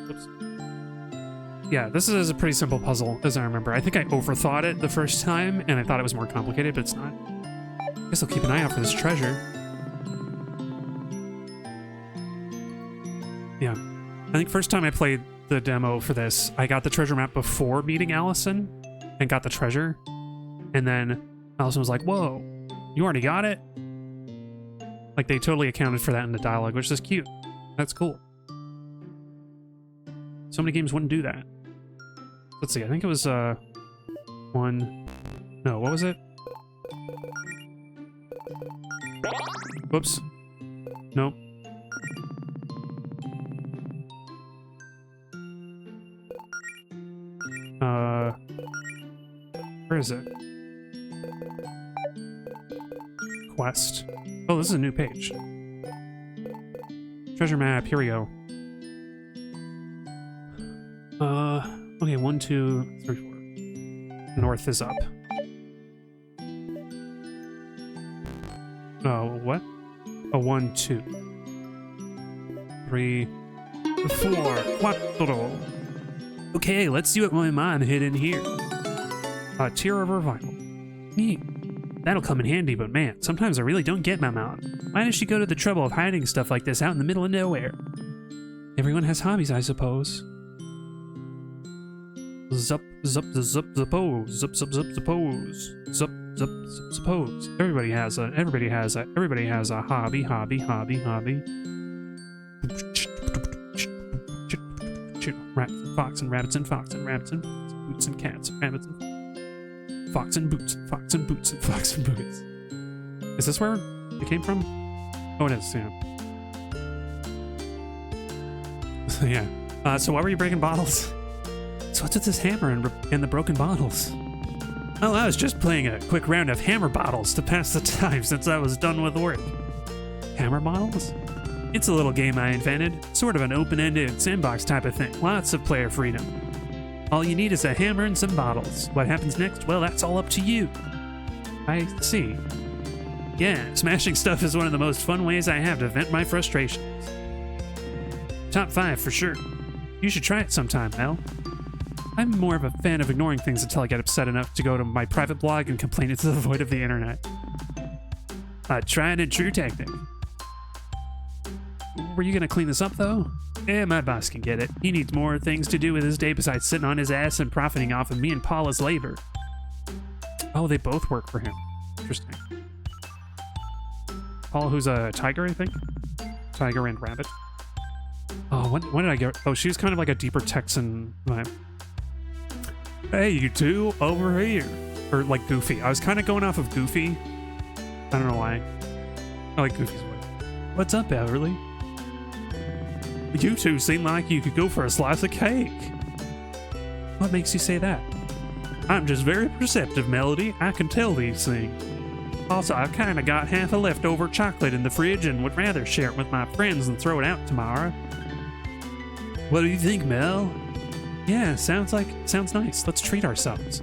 Oops. Yeah, this is a pretty simple puzzle, as I remember. I think I overthought it the first time, and I thought it was more complicated, but it's not. I guess I'll keep an eye out for this treasure. Yeah. I think first time I played the demo for this, I got the treasure map before meeting Allison, and got the treasure. And then Allison was like, whoa, you already got it? Like, they totally accounted for that in the dialogue, which is cute. That's cool. So many games wouldn't do that. Let's see, I think it was, one... No, what was it? Whoops. Nope. Where is it? Quest. Oh, this is a new page. Treasure map, here we go. Okay, 1, 2, 3, 4. North is up. Oh, what? Oh, 1, 2. 3, 4. 4. Okay, let's see what my mom hid in here. A tear of revival. Neat. That'll come in handy, but man, sometimes I really don't get my mom. Why does she go to the trouble of hiding stuff like this out in the middle of nowhere? Everyone has hobbies, I suppose. Zup, zup, zup, zuppose. Zup, zup, zup, zuppose. Zup, zup, zup, suppose. Everybody has a hobby. Rat, fox and rabbits and fox and rabbits and boots and cats and rabbits and fox and boots and fox and boots and fox and boots. Is this where it came from? Oh, it is, yeah. Yeah. So why were you breaking bottles? So what's with this hammer and the broken bottles? Oh, I was just playing a quick round of hammer bottles to pass the time since I was done with work. Hammer bottles? It's a little game I invented, sort of an open-ended sandbox type of thing, lots of player freedom. All you need is a hammer and some bottles. What happens next? Well, that's all up to you. I see. Yeah, smashing stuff is one of the most fun ways I have to vent my frustrations. Top 5 for sure. You should try it sometime, Mel. I'm more of a fan of ignoring things until I get upset enough to go to my private blog and complain into the void of the internet. A tried and true tactic. Were you gonna clean this up, though? Yeah, my boss can get it. He needs more things to do with his day besides sitting on his ass and profiting off of me and Paula's labor. Oh, they both work for him. Interesting. Paula, who's a tiger, I think? Tiger and rabbit. Oh, when did I get... Oh, she was kind of like a deeper Texan vibe. Hey, you two, over here. Or like Goofy. I was kind of going off of Goofy. I don't know why. I like Goofy's voice. What's up, Beverly? You two seem like you could go for a slice of cake. What makes you say that? I'm just very perceptive, Melody. I can tell these things. Also, I've kind of got half a leftover chocolate in the fridge and would rather share it with my friends than throw it out tomorrow. What do you think, Mel? Yeah, sounds nice. Let's treat ourselves.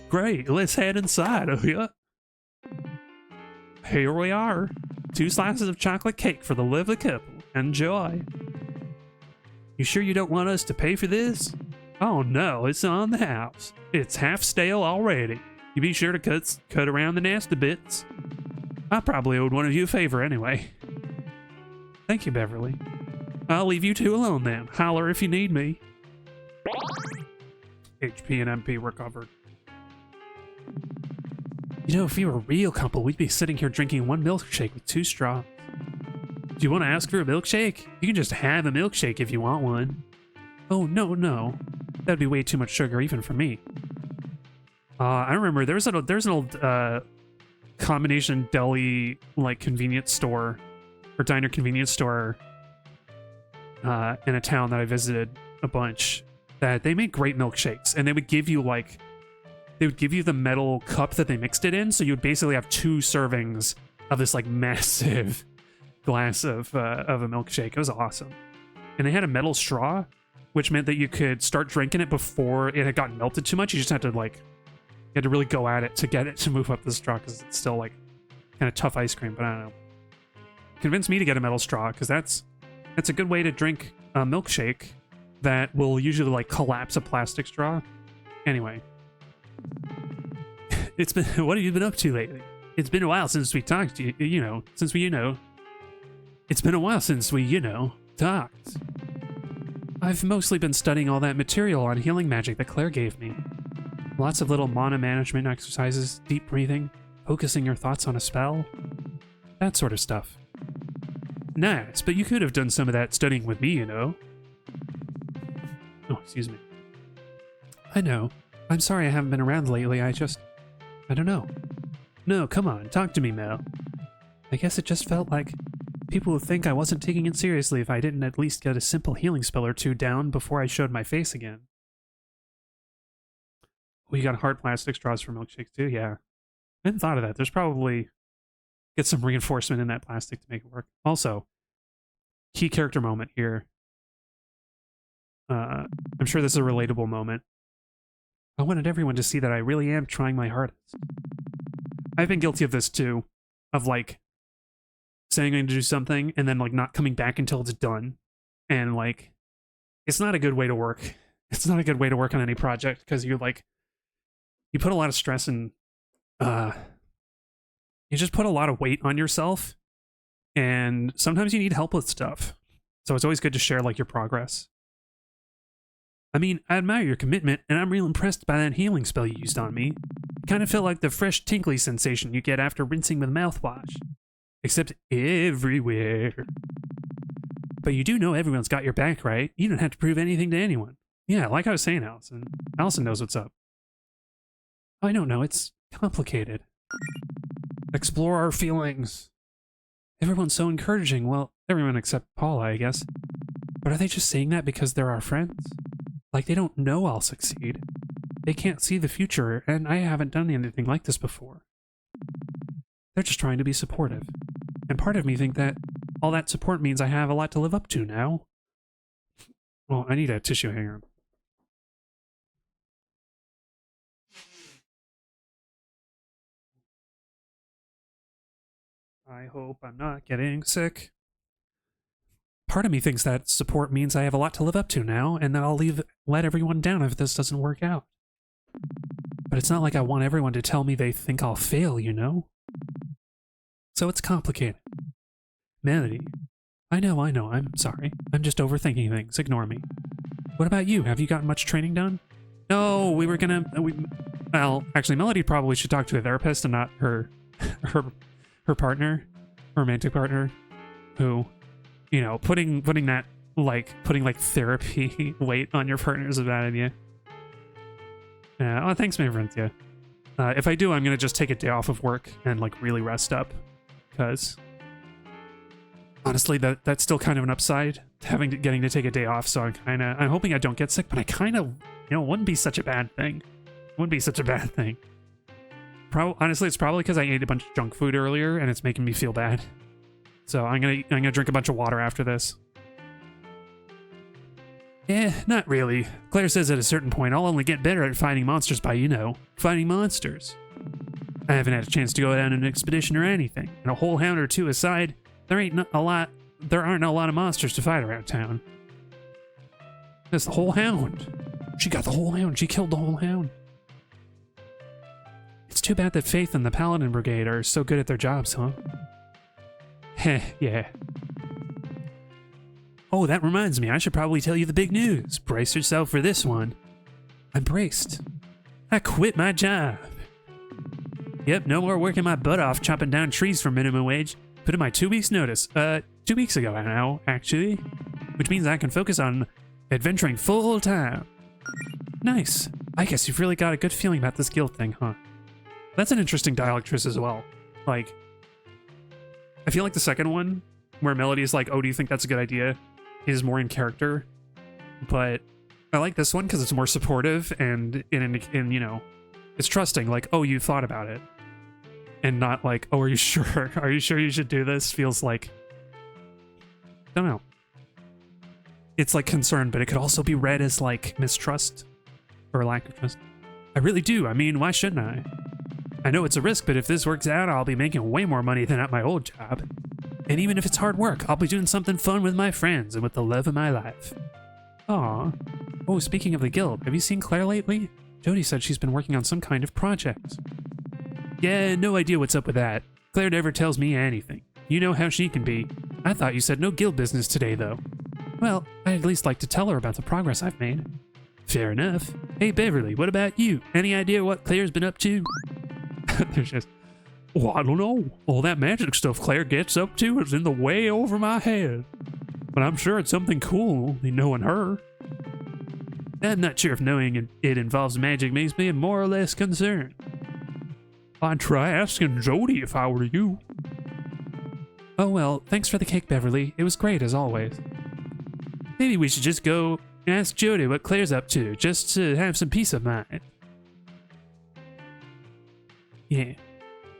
Great, let's head inside, yeah. Here we are. 2 slices of chocolate cake for the lovely couple. Enjoy. You sure you don't want us to pay for this? Oh no, it's on the house. It's half stale already. You be sure to cut around the nasty bits. I probably owed one of you a favor anyway. Thank you, Beverly. I'll leave you two alone then. Holler if you need me. HP and MP recovered. You know, if we were a real couple, we'd be sitting here drinking 1 milkshake with 2 straws. Do you want to ask for a milkshake? You can just have a milkshake if you want one. Oh, no. That'd be way too much sugar, even for me. I remember there's an old combination deli, like, convenience store, or diner convenience store in a town that I visited a bunch, that they made great milkshakes, and they would give you, like, the metal cup that they mixed it in, so you would basically have 2 servings of this, like, massive glass of a milkshake. It was awesome. And they had a metal straw, which meant that you could start drinking it before it had gotten melted too much. You just had to, like, you had to really go at it to get it to move up the straw, because it's still, like, kind of tough ice cream, but I don't know. Convince me to get a metal straw, because that's a good way to drink a milkshake that will usually, like, collapse a plastic straw. Anyway. It's been... What have you been up to lately? It's been a while since we talked, It's been a while since we, talked. I've mostly been studying all that material on healing magic that Claire gave me. Lots of little mana management exercises, deep breathing, focusing your thoughts on a spell. That sort of stuff. Nice, but you could have done some of that studying with me, Oh, excuse me. I know. I'm sorry I haven't been around lately, I don't know. No, come on, talk to me, Mel. I guess it just felt like people would think I wasn't taking it seriously if I didn't at least get a simple healing spell or 2 down before I showed my face again. Oh, you got hard plastic straws for milkshakes too? Yeah. I hadn't thought of that. There's probably... Get some reinforcement in that plastic to make it work. Also, key character moment here. I'm sure this is a relatable moment. I wanted everyone to see that I really am trying my hardest. I've been guilty of this too. Of, like, saying I'm going to do something and then, like, not coming back until it's done. And, like, it's not a good way to work. It's not a good way to work on any project, because you're, like, you put a lot of stress and, you just put a lot of weight on yourself, and sometimes you need help with stuff. So it's always good to share, like, your progress. I mean, I admire your commitment, and I'm real impressed by that healing spell you used on me. It kind of felt like the fresh, tinkly sensation you get after rinsing with mouthwash. Except everywhere. But you do know everyone's got your back, right? You don't have to prove anything to anyone. Yeah, like I was saying, Allison. Allison knows what's up. I don't know, it's complicated. Explore our feelings. Everyone's so encouraging. Well, everyone except Paula, I guess. But are they just saying that because they're our friends? Like, they don't know I'll succeed. They can't see the future, and I haven't done anything like this before. They're just trying to be supportive. And part of me think that all that support means I have a lot to live up to now. Well, I need a tissue hanger. I hope I'm not getting sick. Part of me thinks that support means I have a lot to live up to now, and that I'll let everyone down if this doesn't work out. But it's not like I want everyone to tell me they think I'll fail, you know? So it's complicated. Melody. I know, I'm sorry. I'm just overthinking things. Ignore me. What about you? Have you gotten much training done? No, we were gonna... well, actually, Melody probably should talk to a therapist and not her partner, her romantic partner, who, you know, putting therapy weight on your partner is a bad idea. Yeah, oh, thanks, my friend, yeah. If I do, I'm gonna just take a day off of work and, like, really rest up, because... honestly, that's still kind of an upside, getting to take a day off, so I'm hoping I don't get sick, but I kind of, you know, it wouldn't be such a bad thing. It wouldn't be such a bad thing. Honestly, it's probably because I ate a bunch of junk food earlier, and it's making me feel bad. So I'm gonna drink a bunch of water after this. Eh, not really. Claire says at a certain point, I'll only get better at fighting monsters by, you know, fighting monsters. I haven't had a chance to go down an expedition or anything, and a whole hound or two aside, there aren't a lot of monsters to fight around town. There's the whole hound. She got the whole hound. She killed the whole hound. It's too bad that Faith and the Paladin Brigade are so good at their jobs, huh? Heh, yeah. Oh, that reminds me, I should probably tell you the big news. Brace yourself for this one. I'm braced. I quit my job. Yep, no more working my butt off chopping down trees for minimum wage. Put in my 2 weeks notice. 2 weeks ago now, actually. Which means I can focus on adventuring full time. Nice. I guess you've really got a good feeling about this guild thing, huh? That's an interesting dialogue choice as well. Like, I feel like the second one, where Melody's like, oh, do you think that's a good idea, is more in character. But I like this one because it's more supportive and in you know, it's trusting, like, oh, you thought about it. And not like, oh, are you sure? Are you sure you should do this? Feels like, I don't know. It's like concern, but it could also be read as like mistrust or lack of trust. I really do. I mean, why shouldn't I? I know it's a risk, but if this works out, I'll be making way more money than at my old job. And even if it's hard work, I'll be doing something fun with my friends and with the love of my life. Aw. Oh, speaking of the guild, have you seen Claire lately? Jody said she's been working on some kind of project. Yeah, no idea what's up with that. Claire never tells me anything. You know how she can be. I thought you said no guild business today, though. Well, I'd at least like to tell her about the progress I've made. Fair enough. Hey, Beverly, what about you? Any idea what Claire's been up to? There's just... Well, I don't know. All that magic stuff Claire gets up to is in the way over my head. But I'm sure it's something cool, knowing her. I'm not sure if knowing it involves magic makes me more or less concerned. I'd try asking Jody if I were you. Oh well, thanks for the cake, Beverly. It was great, as always. Maybe we should just go ask Jody what Claire's up to, just to have some peace of mind. Yeah. Can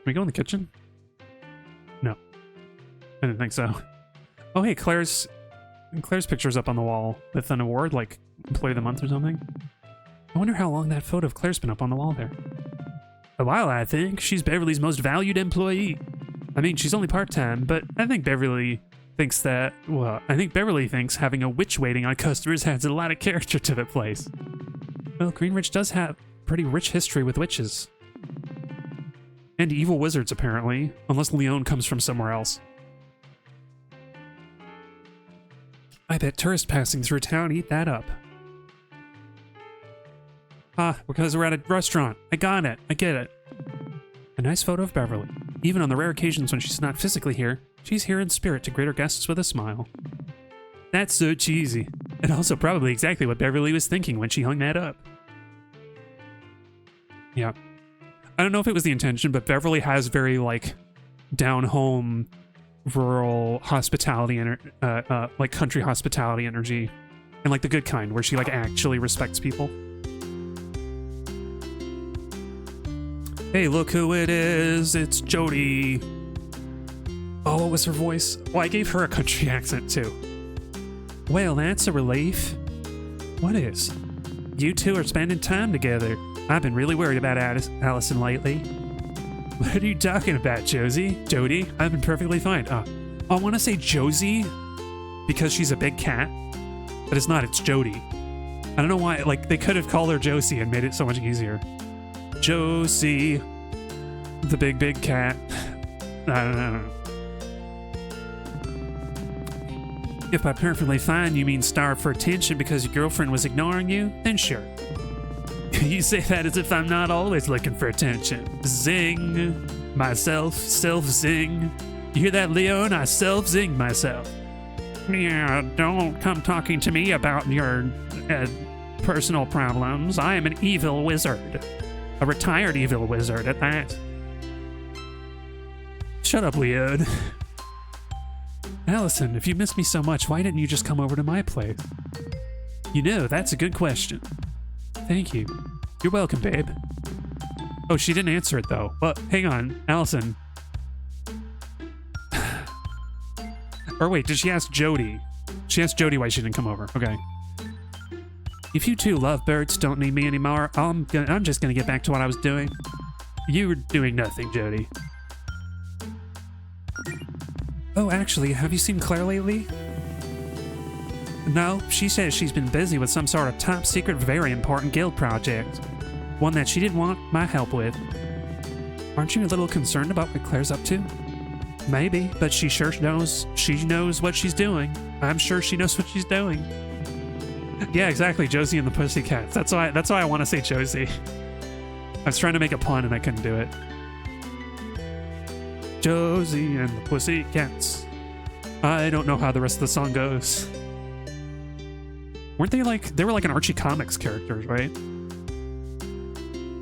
we go in the kitchen? No. I didn't think so. Oh hey, Claire's picture's up on the wall with an award, like Employee of the Month or something. I wonder how long that photo of Claire's been up on the wall there. A while, I think. She's Beverly's most valued employee. I mean, she's only part-time, but I think Beverly thinks having a witch waiting on customers adds a lot of character to the place. Well, Greenridge does have pretty rich history with witches. And evil wizards, apparently, unless Leon comes from somewhere else. I bet tourists passing through town eat that up. Ah, because we're at a restaurant. I got it. I get it. A nice photo of Beverly. Even on the rare occasions when she's not physically here, she's here in spirit to greet her guests with a smile. That's so cheesy. And also probably exactly what Beverly was thinking when she hung that up. Yeah. I don't know if it was the intention, but Beverly has very, like, down-home, rural hospitality, like, country hospitality energy. And, like, the good kind, where she, like, actually respects people. Hey, look who it is. It's Jody. Oh, what was her voice? Oh, I gave her a country accent, too. Well, that's a relief. What is? You two are spending time together. I've been really worried about Allison lately. What are you talking about, Josie? Jody? I've been perfectly fine. I want to say Josie because she's a big cat, but it's not. It's Jody. I don't know why. Like, they could have called her Josie and made it so much easier. Josie, the big cat. I don't know. If by perfectly fine you mean starved for attention because your girlfriend was ignoring you, then sure. You say that as if I'm not always looking for attention. Zing. Myself, self-zing. You hear that, Leon? I self-zing myself. Yeah, don't come talking to me about your personal problems. I am an evil wizard. A retired evil wizard at that. Shut up, Leon. Allison, if you miss me so much, why didn't you just come over to my place? You know, that's a good question. Thank you. You're welcome, babe. Oh, she didn't answer it, though. Well, hang on. Allison. Or wait, did she ask Jody? She asked Jody why she didn't come over. Okay. If you two lovebirds don't need me anymore, I'm just gonna get back to what I was doing. You were doing nothing, Jody. Oh, actually, have you seen Claire lately? No, she says she's been busy with some sort of top secret, very important guild project. One that she didn't want my help with. Aren't you a little concerned about what Claire's up to? Maybe, but she sure knows what she's doing. I'm sure she knows what she's doing. Yeah, exactly, Josie and the Pussycats. That's why I want to say Josie. I was trying to make a pun and I couldn't do it. Josie and the Pussycats. I don't know how the rest of the song goes. Weren't they they were like an Archie Comics characters, right?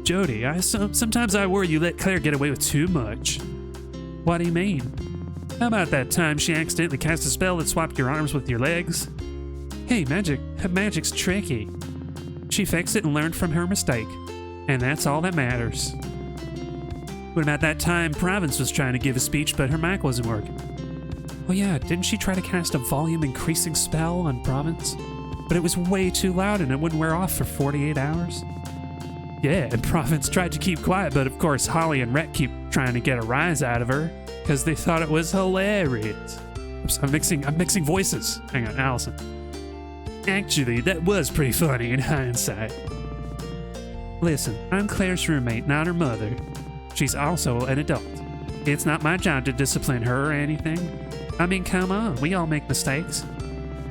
Jody, sometimes I worry you let Claire get away with too much. What do you mean? How about that time she accidentally cast a spell that swapped your arms with your legs? Hey, magic's tricky. She fixed it and learned from her mistake. And that's all that matters. What about that time Province was trying to give a speech but her mic wasn't working? Well, yeah, didn't she try to cast a volume increasing spell on Province? But it was way too loud and it wouldn't wear off for 48 hours. Yeah, and Province tried to keep quiet, but of course Holly and Rhett keep trying to get a rise out of her because they thought it was hilarious. Oops, I'm mixing voices. Hang on, Allison. Actually, that was pretty funny in hindsight. Listen, I'm Claire's roommate, not her mother. She's also an adult. It's not my job to discipline her or anything. I mean, come on, we all make mistakes.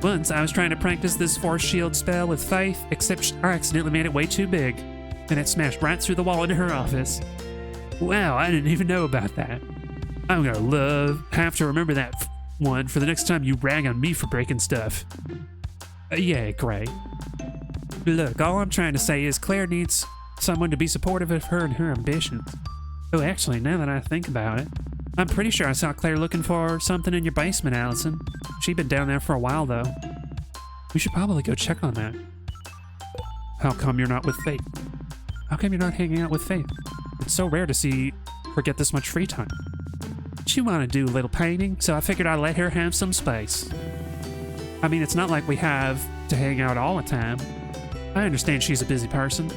Once I was trying to practice this force shield spell with Faith, except I accidentally made it way too big, and it smashed right through the wall into her office. Wow, I didn't even know about that. I'm gonna have to remember that one for the next time you rag on me for breaking stuff. Yeah, great. Look, all I'm trying to say is Claire needs someone to be supportive of her and her ambitions. Oh, actually, now that I think about it, I'm pretty sure I saw Claire looking for something in your basement, Allison. She'd been down there for a while, though. We should probably go check on that. How come you're not with Faith? How come you're not hanging out with Faith? It's so rare to see her get this much free time. She wanted to do a little painting, so I figured I'd let her have some space. I mean, it's not like we have to hang out all the time. I understand she's a busy person.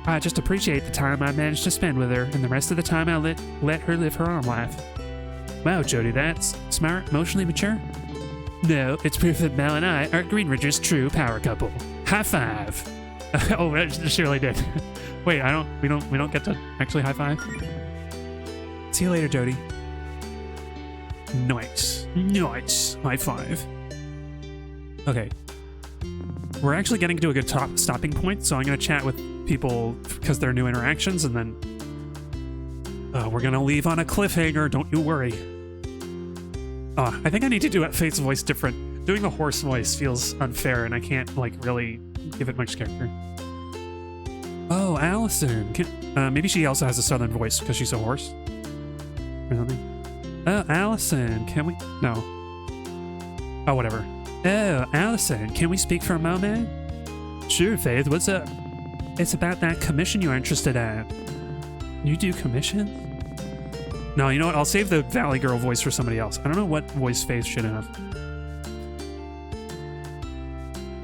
I just appreciate the time I managed to spend with her, and the rest of the time I'll let her live her own life. Wow, Jody, that's smart, emotionally mature? No, it's proof that Mel and I are Green Ridge's true power couple. High five! Oh, I surely did. Wait, we don't get to actually high five? See you later, Jody. Nice. Nice. High five. Okay. We're actually getting to a good stopping point, so I'm going to chat with people because they're new interactions, and then we're going to leave on a cliffhanger, don't you worry. I think I need to do Faith's voice different. Doing the horse voice feels unfair, and I can't, really give it much character. Oh, Allison. Maybe she also has a southern voice because she's a horse. Or something. Oh, Allison, can we... No. Oh, whatever. Oh, Allison, can we speak for a moment? Sure, Faith, what's up? It's about that commission you're interested in. You do commissions? No, you know what? I'll save the Valley Girl voice for somebody else. I don't know what voice Faith should have.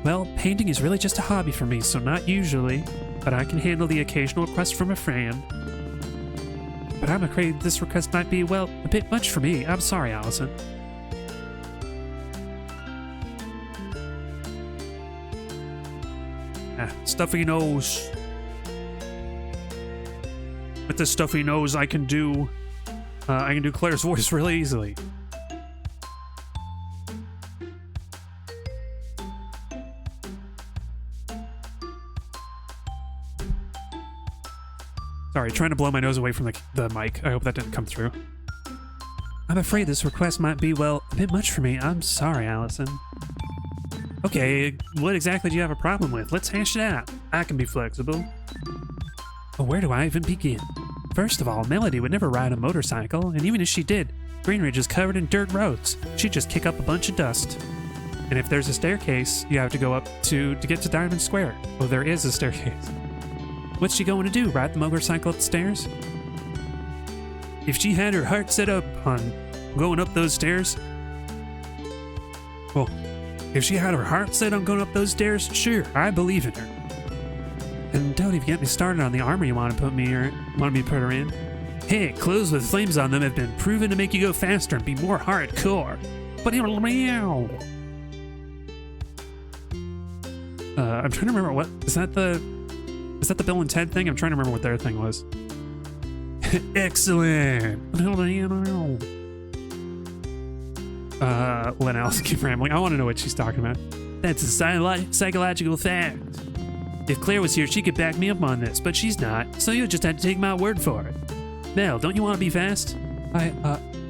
Well, painting is really just a hobby for me, so not usually, but I can handle the occasional request from a friend. but I'm afraid this request might be, well, a bit much for me. I'm sorry, Allison. Stuffy nose. With this stuffy nose, I can do Claire's voice really easily. Sorry, trying to blow my nose away from the mic. I hope that didn't come through. I'm afraid this request might be, well, a bit much for me. I'm sorry, Allison. Okay, what exactly do you have a problem with? Let's hash it out. I can be flexible. Well, where do I even begin? First of all, Melody would never ride a motorcycle, and even if she did, Greenridge is covered in dirt roads. She'd just kick up a bunch of dust. And if there's a staircase, you have to go up to get to Diamond Square. Oh, there is a staircase. What's she going to do, ride the motorcycle up the stairs? If she had her heart set up on going up those stairs, well, if she had her heart set on going up those stairs, sure, I believe in her. And don't even get me started on the armor you want me to put her in. Hey, clothes with flames on them have been proven to make you go faster and be more hardcore. But I'm trying to remember what is that the Bill and Ted thing? I'm trying to remember what their thing was. Excellent. Let Allison keep rambling. I want to know what she's talking about. That's a psychological fact. If Claire was here, she could back me up on this, but she's not, so you'll just have to take my word for it. Mel, don't you want to be fast?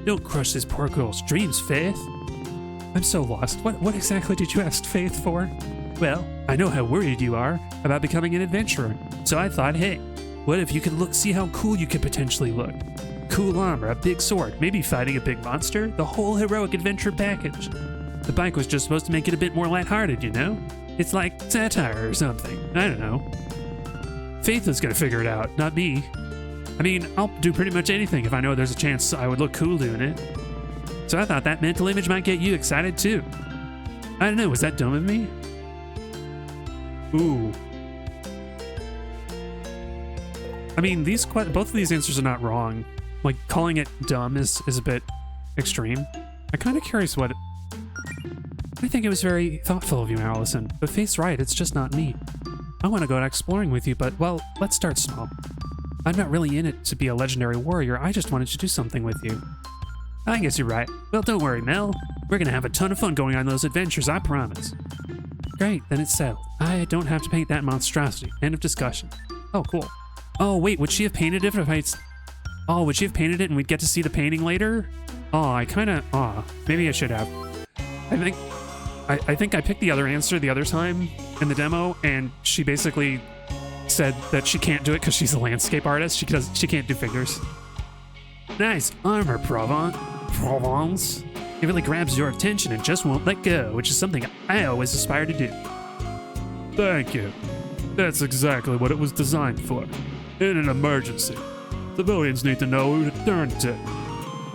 Don't crush this poor girl's dreams, Faith. I'm so lost. What exactly did you ask Faith for? Well, I know how worried you are about becoming an adventurer, so I thought, hey, what if you could see how cool you could potentially look? Cool armor, a big sword, maybe fighting a big monster, the whole heroic adventure package. The bike was just supposed to make it a bit more lighthearted, you know? It's like satire or something. I don't know. Faith was gonna figure it out, not me. I mean, I'll do pretty much anything if I know there's a chance I would look cool doing it. So I thought that mental image might get you excited too. I don't know, was that dumb of me? Ooh. I mean, both of these answers are not wrong. Like, calling it dumb is a bit extreme. I'm kind of curious what... I think it was very thoughtful of you, Allison, but Faith's right, it's just not me. I want to go out exploring with you, but, well, let's start small. I'm not really in it to be a legendary warrior, I just wanted to do something with you. I guess you're right. Well, don't worry, Mel. We're gonna have a ton of fun going on those adventures, I promise. Great, then it's settled. I don't have to paint that monstrosity. End of discussion. Oh, cool. Oh, wait, would she have painted it if I... Oh, would she have painted it and we'd get to see the painting later? Oh, maybe I should have. I think I picked the other answer the other time in the demo, and she basically said that she can't do it because she's a landscape artist. She can't do figures. Nice armor, Provence. It really grabs your attention and just won't let go, which is something I always aspire to do. Thank you. That's exactly what it was designed for. In an emergency, civilians need to know who to turn to.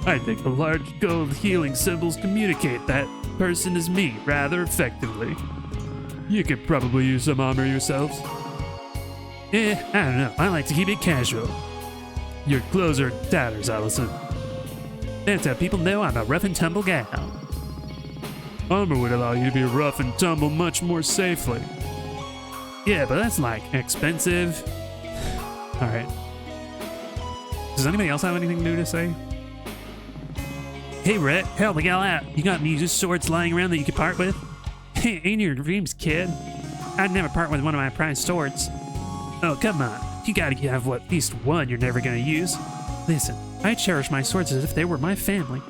I think the large gold healing symbols communicate that person is me rather effectively. You could probably use some armor yourselves. I don't know. I like to keep it casual. Your clothes are tatters, Allison. That's how people know I'm a rough and tumble gal. Armor would allow you to be rough and tumble much more safely. Yeah, but that's like expensive. Alright. Does anybody else have anything new to say? Hey, Rhett, help a gal out. You got any used swords lying around that you could part with? Ain't your dreams, kid. I'd never part with one of my prized swords. Oh, come on. You gotta have at least one you're never gonna use. Listen, I cherish my swords as if they were my family.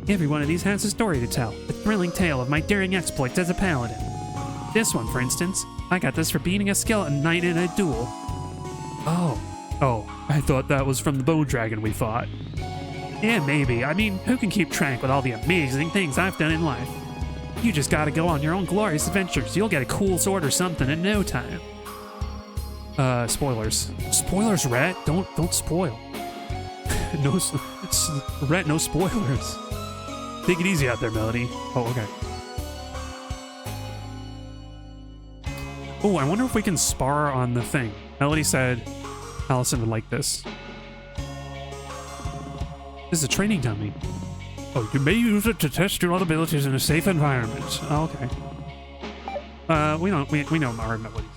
Every one of these has a story to tell, a thrilling tale of my daring exploits as a paladin. This one, for instance, I got this for beating a skeleton knight in a duel. Oh, I thought that was from the bone dragon we fought. Yeah, maybe. I mean, who can keep track with all the amazing things I've done in life? You just gotta go on your own glorious adventures. You'll get a cool sword or something in no time. Spoilers. Spoilers, Rat. Don't spoil. Rat, no spoilers. Take it easy out there, Melody. Oh, okay. Oh, I wonder if we can spar on the thing. Melody said Allison would like this. This is a training dummy. Oh, you may use it to test your own abilities in a safe environment. Oh, okay. We know our abilities.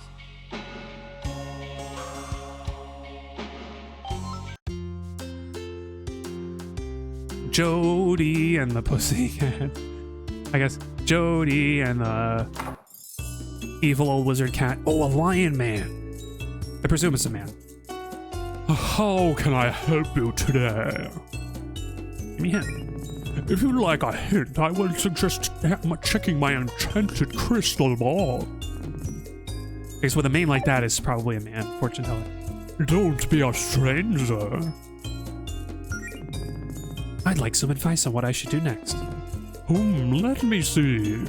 Jody and the Pussycat. I guess Jody and the evil old wizard cat. Oh, a lion man. I presume it's a man. How can I help you today? Give me a hint. If you'd like a hint, I would suggest checking my enchanted crystal ball. I guess with a name like that, it's probably a man. Fortune teller. Don't be a stranger. I'd like some advice on what I should do next. Let me see.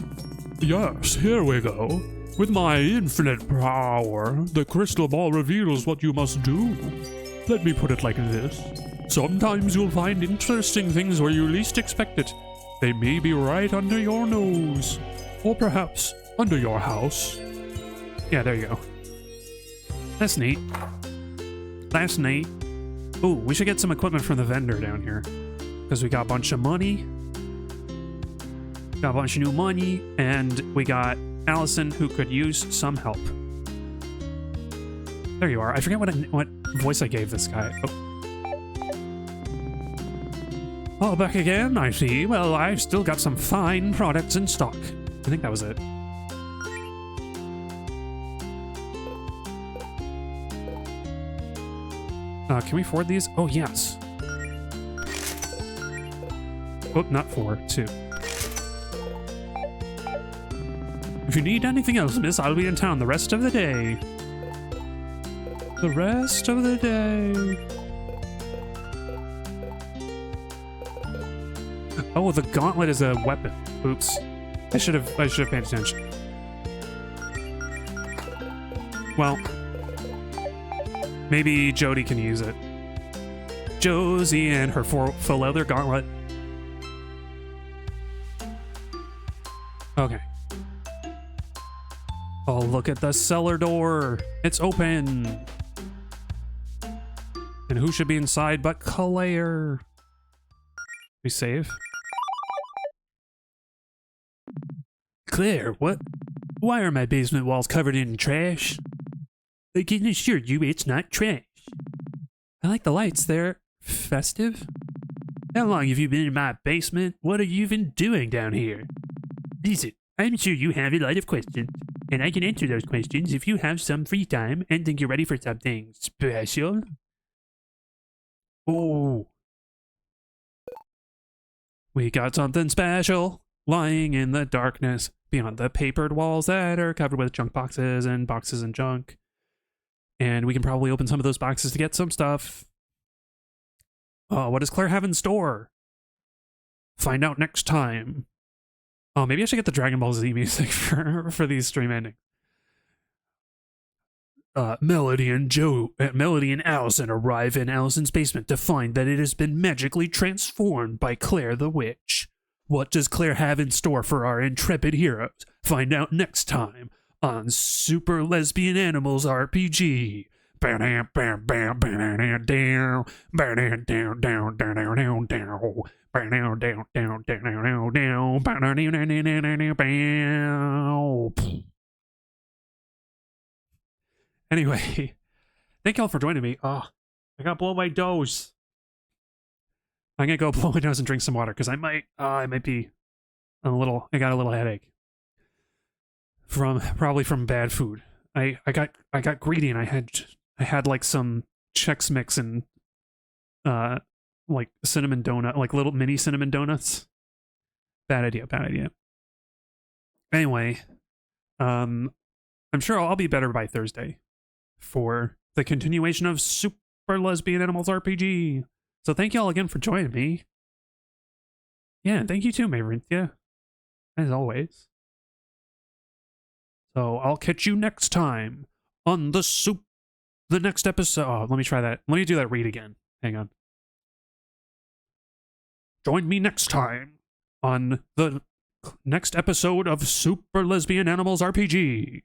Yes, here we go. With my infinite power, the crystal ball reveals what you must do. Let me put it like this. Sometimes you'll find interesting things where you least expect it. They may be right under your nose. Or perhaps under your house. Yeah, there you go. That's neat. That's neat. Ooh, we should get some equipment from the vendor down here. Because we got a bunch of money. Got a bunch of new money. And we got Allison, who could use some help. There you are. I forget what voice I gave this guy. Oh, back again, I see. Well, I've still got some fine products in stock. I think that was it. Can we afford these? Oh, yes. Oh, not 4, 2. If you need anything else, miss, I'll be in town the rest of the day. The rest of the day. Oh, the gauntlet is a weapon. Oops. I should have paid attention. Well, maybe Jody can use it. Josie and her full leather gauntlet. Okay. Oh, look at the cellar door. It's open. And who should be inside but Claire? We save. Claire, what? Why are my basement walls covered in trash? I can assure you it's not trash. I like the lights. They're festive. How long have you been in my basement? What are you even doing down here? Listen, I'm sure you have a lot of questions, and I can answer those questions if you have some free time and think you're ready for something special. Oh. We got something special lying in the darkness beyond the papered walls that are covered with junk boxes and junk. And we can probably open some of those boxes to get some stuff. What does Claire have in store? Find out next time. Oh, maybe I should get the Dragon Ball Z music for these stream endings. Melody and Allison arrive in Allison's basement to find that it has been magically transformed by Claire the Witch. What does Claire have in store for our intrepid heroes? Find out next time on Super Lesbian Animals RPG. Anyway, thank y'all for joining me. Oh, I gotta blow my nose. I'm gonna go blow my nose and drink some water because I might be I got a little headache probably from bad food. I got greedy and I had like some Chex Mix and like cinnamon donut, like little mini cinnamon donuts. Bad idea. Anyway, I'm sure I'll be better by Thursday for the continuation of Super Lesbian Animals RPG. So thank y'all again for joining me. Yeah, thank you too, Marinthia. As always. So I'll catch you next time on the next episode. Oh, let me try that. Let me do that read again. Hang on. Join me next time on the next episode of Super Lesbian Animals RPG.